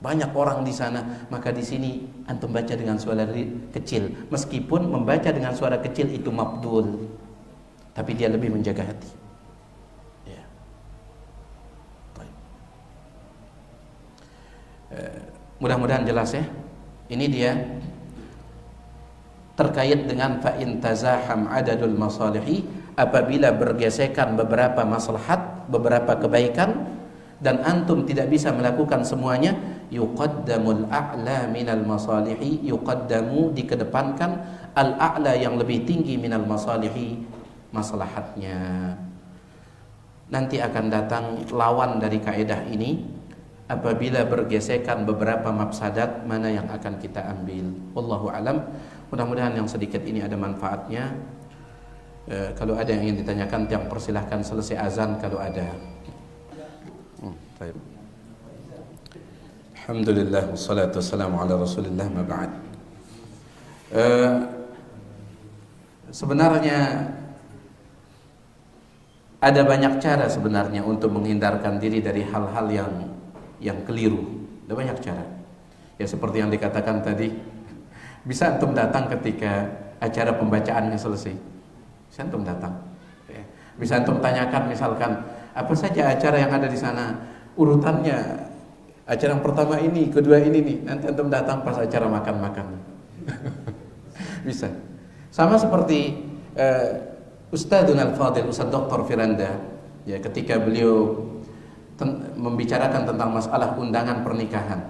Banyak orang di sana, maka di sini antum baca dengan suara kecil. Meskipun membaca dengan suara kecil itu mafdul, tapi dia lebih menjaga hati. Ya. Mudah-mudahan jelas ya. Ini dia terkait dengan fa in tazaham adadul masalihi, apabila bergesekan beberapa maslahat, beberapa kebaikan, dan antum tidak bisa melakukan semuanya, yuqaddamul a'la minal masalihi, yuqaddamu, dikedepankan, al-a'la yang lebih tinggi minal masalihi, maslahatnya. Nanti akan datang lawan dari kaidah ini. Apabila bergesekan beberapa mafsadat, mana yang akan kita ambil? Wallahu alam. Mudah-mudahan yang sedikit ini ada manfaatnya. Kalau ada yang ingin ditanyakan, yang persilahkan selesai azan kalau ada. Baik. Alhamdulillah wassalatu wassalamu ala Rasulillah ma ba'd. Sebenarnya ada banyak cara sebenarnya untuk menghindarkan diri dari hal-hal yang keliru. Ada banyak cara. Ya seperti yang dikatakan tadi, bisa antum datang ketika acara pembacaannya selesai. Bisa antum datang. Ya. Bisa antum tanyakan misalkan apa saja acara yang ada di sana, urutannya. Acara yang pertama ini, kedua ini nih. Nanti antum datang pas acara makan-makan. Bisa. Sama seperti Ustadzun Al-Fadil, Ustadz Dr. Firanda, ya ketika beliau membicarakan tentang masalah undangan pernikahan.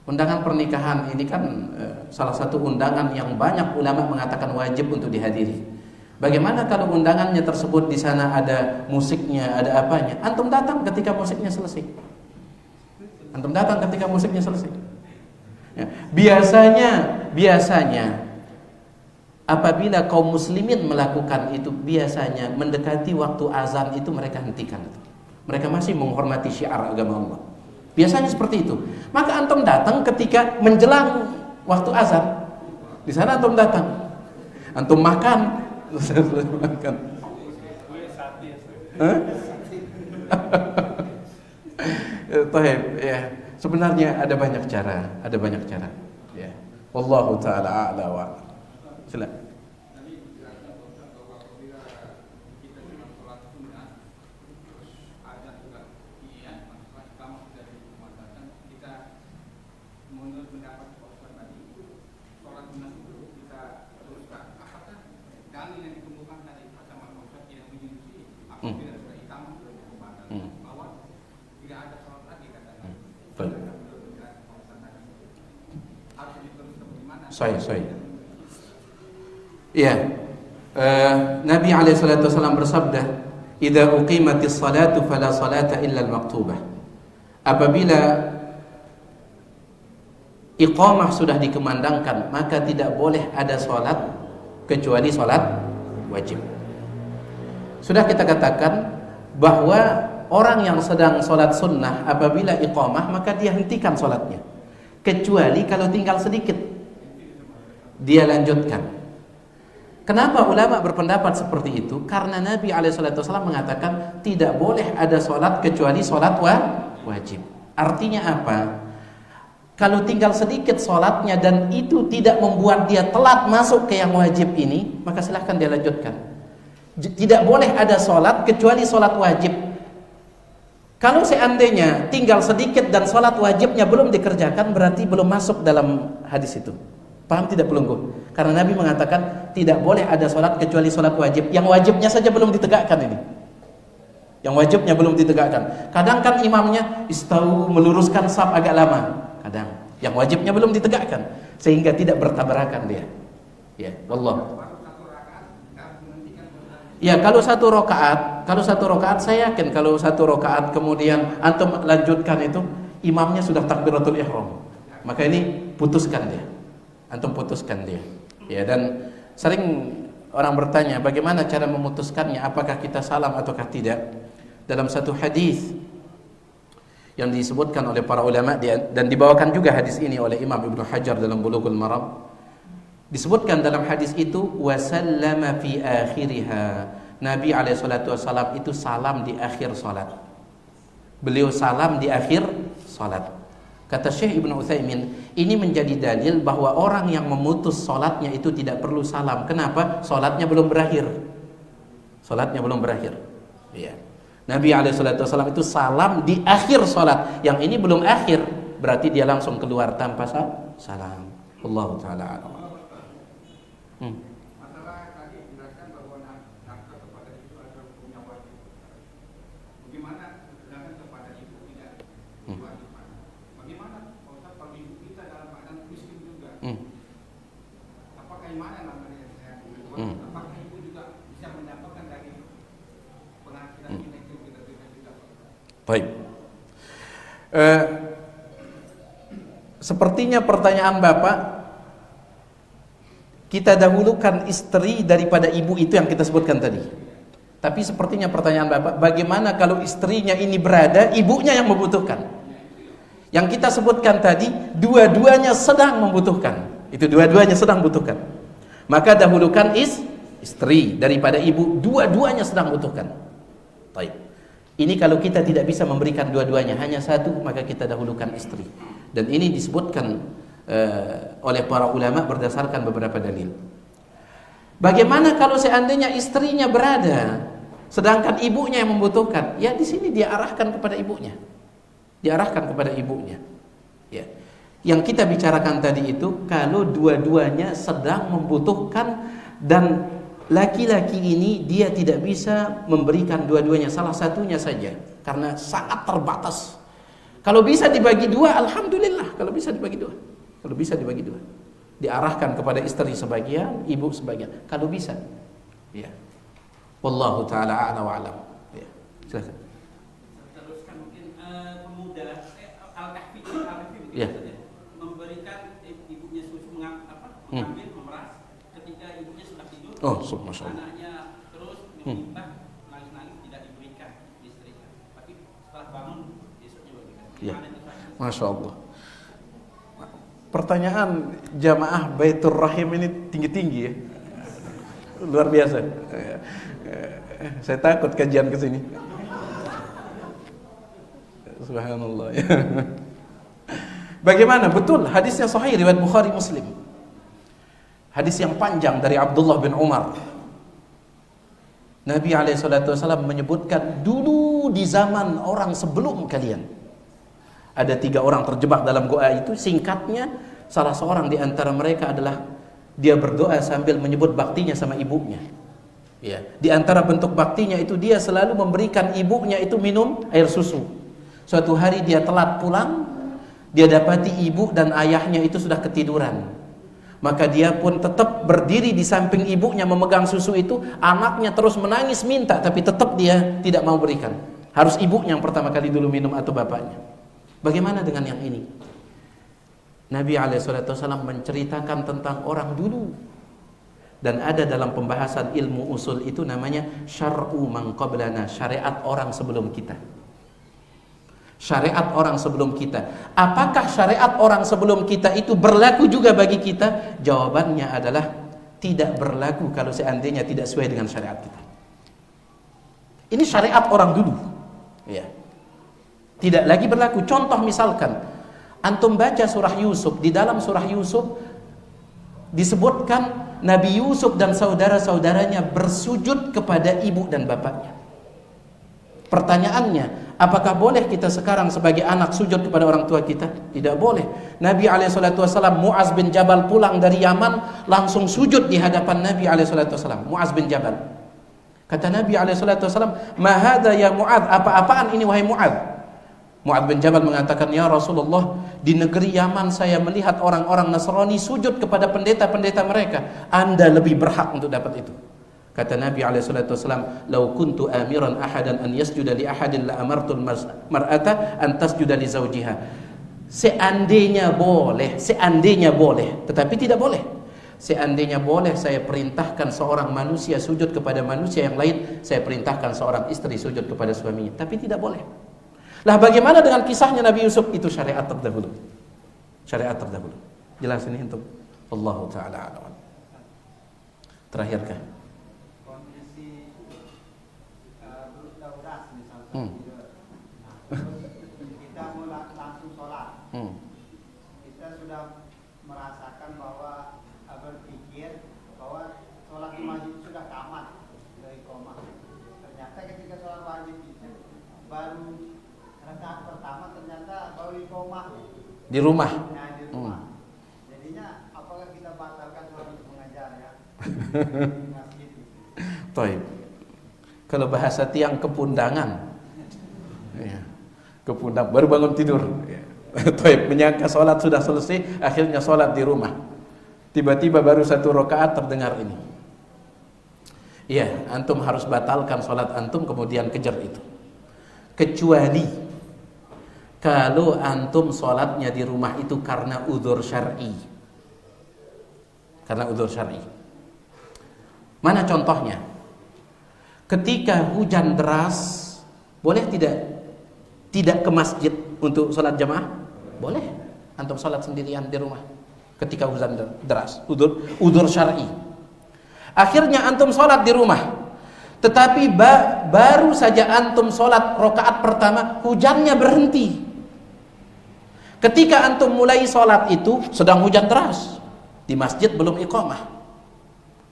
Undangan pernikahan ini kan salah satu undangan yang banyak ulama mengatakan wajib untuk dihadiri. Bagaimana kalau undangannya tersebut di sana ada musiknya, ada apanya? Antum datang ketika musiknya selesai. Antum datang ketika musiknya selesai. Ya. Biasanya apabila kaum muslimin melakukan itu, biasanya mendekati waktu azan itu mereka hentikan. Mereka masih menghormati syiar agama Allah. Biasanya seperti itu. Maka antum datang ketika menjelang waktu azan. Di sana antum datang. Antum makan. Makan. Ya. Sebenarnya ada banyak cara. Ya. Wallahu taala a'la wa a'lam. Silakan. Saya. Iya. Nabi SAW bersabda, "Idza uqimatis salatu fala salata illa al-maktubah." Apabila iqamah sudah dikumandangkan, maka tidak boleh ada salat kecuali salat wajib. Sudah kita katakan bahwa orang yang sedang salat sunnah apabila iqamah maka dia hentikan salatnya, kecuali kalau tinggal sedikit dia lanjutkan. Kenapa ulama berpendapat seperti itu? Karena Nabi SAW mengatakan tidak boleh ada salat kecuali salat wajib. Artinya apa? Kalau tinggal sedikit salatnya dan itu tidak membuat dia telat masuk ke yang wajib ini, maka silahkan dia lanjutkan. Tidak boleh ada salat kecuali salat wajib. Kalau seandainya tinggal sedikit dan salat wajibnya belum dikerjakan, berarti belum masuk dalam hadis itu. Paham tidak pelunggu? Karena Nabi mengatakan tidak boleh ada salat kecuali salat wajib. Yang wajibnya saja belum ditegakkan ini. Yang wajibnya belum ditegakkan. Kadang kan imamnya istau meluruskan saf agak lama. Kadang yang wajibnya belum ditegakkan sehingga tidak bertabrakan dia. Ya, wallah. Ya, kalau satu rakaat saya yakin kalau satu rakaat kemudian antum lanjutkan itu imamnya sudah takbiratul ihram. Maka ini putuskan dia. Antum putuskan dia. Ya, dan sering orang bertanya bagaimana cara memutuskannya, apakah kita salam ataukah tidak? Dalam satu hadis yang disebutkan oleh para ulama dan dibawakan juga hadis ini oleh Imam Ibnu Hajar dalam Bulughul Maram. Disebutkan dalam hadis itu wasallama fi akhiriha. Nabi alaihi salatu wasallam itu salam di akhir salat. Beliau salam di akhir salat. Kata Syekh Ibnu Utsaimin, ini menjadi dalil bahwa orang yang memutus salatnya itu tidak perlu salam. Kenapa? Salatnya belum berakhir. Salatnya belum berakhir. Iya. Nabi SAW itu salam di akhir salat. Yang ini belum akhir, berarti dia langsung keluar tanpa salam. Allah Ta'ala a'lam. Masalah tadi jelaskan bahwa nafkah kepada ibu adalah hukumnya wajib. Bagaimana sedangkan kepada ibu tidak diwajibkan? Bagaimana kalau ibu kita dalam keadaan miskin juga? Apakah gimana namanya saya? Apakah ibu juga bisa mendapatkan dari penghasilan kita itu kita juga? Baik. Sepertinya pertanyaan Bapak, kita dahulukan istri daripada ibu, itu yang kita sebutkan tadi. Tapi sepertinya pertanyaan Bapak, bagaimana kalau istrinya ini berada, ibunya yang membutuhkan? Yang kita sebutkan tadi, dua-duanya sedang membutuhkan. Itu dua-duanya sedang membutuhkan. Maka dahulukan istri daripada ibu, dua-duanya sedang membutuhkan. Baik. Ini kalau kita tidak bisa memberikan dua-duanya, hanya satu, maka kita dahulukan istri. Dan ini disebutkan oleh para ulama berdasarkan beberapa dalil. Bagaimana kalau seandainya istrinya berada, sedangkan ibunya yang membutuhkan? Ya di sini dia arahkan kepada ibunya. Diarahkan kepada ibunya. Ya. Yang kita bicarakan tadi itu kalau dua-duanya sedang membutuhkan dan laki-laki ini dia tidak bisa memberikan dua-duanya, salah satunya saja karena sangat terbatas. Kalau bisa dibagi dua, alhamdulillah. Kalau bisa dibagi dua. Kalau bisa dibagi dua, diarahkan kepada istri sebagian, ibu sebagian. Kalau bisa, ya. Wallahu taala a'la wa a'lam. Ya. Silakan. Teruskan mungkin pemuda al-kahfi Ya. memberikan ibunya susu mengambil memeras ketika ibunya sudah tidur. Oh, masyaallah. Anaknya terus meminta nangis-nangis tidak diberikan istrinya. Tapi setelah bangun besoknya berikan. Ya. Masyaallah. Pertanyaan jamaah Baitur Rahim ini tinggi-tinggi ya. Luar biasa. Saya takut kajian ke sini. Subhanallah ya. Bagaimana? Betul, hadisnya sahih riwayat Bukhari Muslim. Hadis yang panjang dari Abdullah bin Umar. Nabi SAW menyebutkan dulu di zaman orang sebelum kalian. Ada 3 orang terjebak dalam goa itu. Singkatnya, salah seorang di antara mereka adalah dia berdoa sambil menyebut baktinya sama ibunya. Ya. Di antara bentuk baktinya itu dia selalu memberikan ibunya itu minum air susu. Suatu hari dia telat pulang, dia dapati ibu dan ayahnya itu sudah ketiduran. Maka dia pun tetap berdiri di samping ibunya memegang susu itu. Anaknya terus menangis minta, tapi tetap dia tidak mau berikan. Harus ibunya yang pertama kali dulu minum atau bapaknya. Bagaimana dengan yang ini? Nabi SAW menceritakan tentang orang dulu. Dan ada dalam pembahasan ilmu usul itu namanya syar'u man qablana, syariat orang sebelum kita. Syariat orang sebelum kita. Apakah syariat orang sebelum kita itu berlaku juga bagi kita? Jawabannya adalah tidak berlaku kalau seandainya tidak sesuai dengan syariat kita. Ini syariat orang dulu. Ya. Tidak lagi berlaku. Contoh misalkan, antum baca surah Yusuf. Di dalam surah Yusuf disebutkan Nabi Yusuf dan saudara-saudaranya bersujud kepada ibu dan bapaknya. Pertanyaannya, apakah boleh kita sekarang sebagai anak sujud kepada orang tua kita? Tidak boleh. Nabi SAW, Mu'az bin Jabal pulang dari Yaman, langsung sujud di hadapan Nabi SAW. Mu'az bin Jabal. Kata Nabi SAW, "Ma hadza ya Mu'az?" Apa-apaan ini wahai Mu'az? Mu'adz bin Jabal mengatakan, "Ya Rasulullah, di negeri Yaman saya melihat orang-orang Nasrani sujud kepada pendeta-pendeta mereka. Anda lebih berhak untuk dapat itu." Kata Nabi SAW, "Lau kuntu amiran ahadan an yasjuda li ahadin la amartul mar'ata an tasjuda li zawjiha." Seandainya boleh, tetapi tidak boleh. Seandainya boleh, saya perintahkan seorang manusia sujud kepada manusia yang lain, saya perintahkan seorang istri sujud kepada suaminya. Tapi tidak boleh. Lah bagaimana dengan kisahnya Nabi Yusuf? Itu syariat terdahulu. Syariat terdahulu. Jelas ini untuk Allah Ta'ala a'lam. Terakhirkah? Kondisi daurat misalnya kita mau langsung sholat, kita sudah merasakan bahwa berpikir bahwa sholat di masjid sudah tamat dari koma. Ternyata ketika sholat wajib itu baru rakaat pertama ternyata baru di koma Di rumah. Nah, di rumah. Jadinya apakah kita batalkan sholat untuk mengajar ya? Di masjid itu. Baik. Kalau bahasa tiang kepundangan, ya. Kepundang baru bangun tidur. Ya. Baik, menyangka sholat sudah selesai, akhirnya sholat di rumah. Tiba-tiba baru 1 rakaat terdengar ini. Iya, antum harus batalkan sholat antum kemudian kejar itu. Kecuali kalau antum sholatnya di rumah itu karena udzur syar'i. Karena udzur syar'i. Mana contohnya? Ketika hujan deras, boleh tidak ke masjid untuk sholat jamaah? Boleh. Antum sholat sendirian di rumah ketika hujan deras, udzur syar'i. Akhirnya antum sholat di rumah, tetapi baru saja antum sholat rakaat pertama, hujannya berhenti. Ketika antum mulai sholat itu sedang hujan deras, di masjid belum iqamah.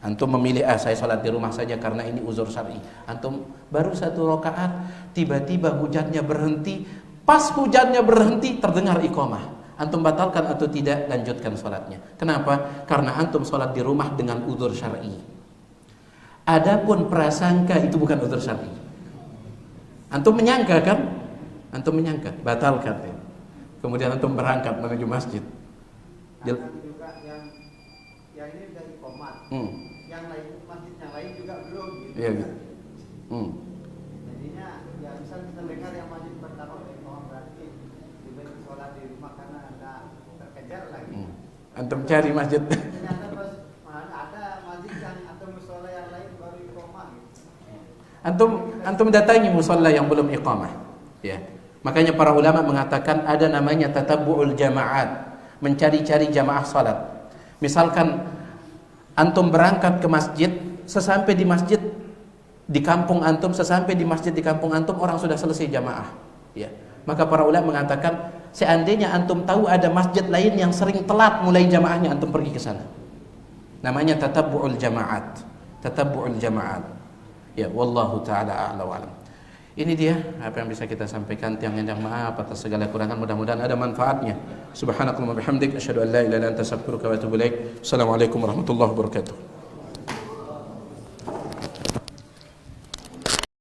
Antum memilih saya sholat di rumah saja karena ini uzur syar'i. Antum baru 1 rakaat, tiba-tiba hujannya berhenti. Pas hujannya berhenti terdengar iqamah. Antum batalkan atau tidak? Lanjutkan sholatnya. Kenapa? Karena antum sholat di rumah dengan uzur syar'i. Adapun prasangka itu bukan uzur syar'i. Antum menyangka kan? Antum menyangka, batalkan. Ya. Kemudian antum berangkat menuju masjid. Akan juga yang ini sudah iqamah. Yang lain masjid yang lain juga belum gitu. Iya, gitu. Jadinya ya misal kita dengar yang masjid pertama iqamah berarti juga sholat di rumah karena ada terkejar lagi. Antum cari masjid. Ternyata pas ada masjid yang atau musola yang lain baru iqamah gitu. Antum datangi musola yang belum iqamah. Ya. Makanya para ulama mengatakan ada namanya tatabbu'ul jama'at, mencari-cari jamaah salat. Misalkan antum berangkat ke masjid, sesampai di masjid di kampung antum, sesampai di masjid di kampung antum orang sudah selesai jamaah. Ya. Maka para ulama mengatakan seandainya antum tahu ada masjid lain yang sering telat mulai jamaahnya, antum pergi ke sana. Namanya tatabbu'ul jama'at. Tatabbu'ul jama'at. Ya, wallahu taala a'la wa alam. Ini dia apa yang bisa kita sampaikan. Tiang-tiang maaf atas segala kurangan, mudah-mudahan ada manfaatnya. Subhanakallahumma bihamdik asyhadu an la ilaha illa anta astaghfiruka wa atubu ilaik. Assalamualaikum warahmatullahi wabarakatuh.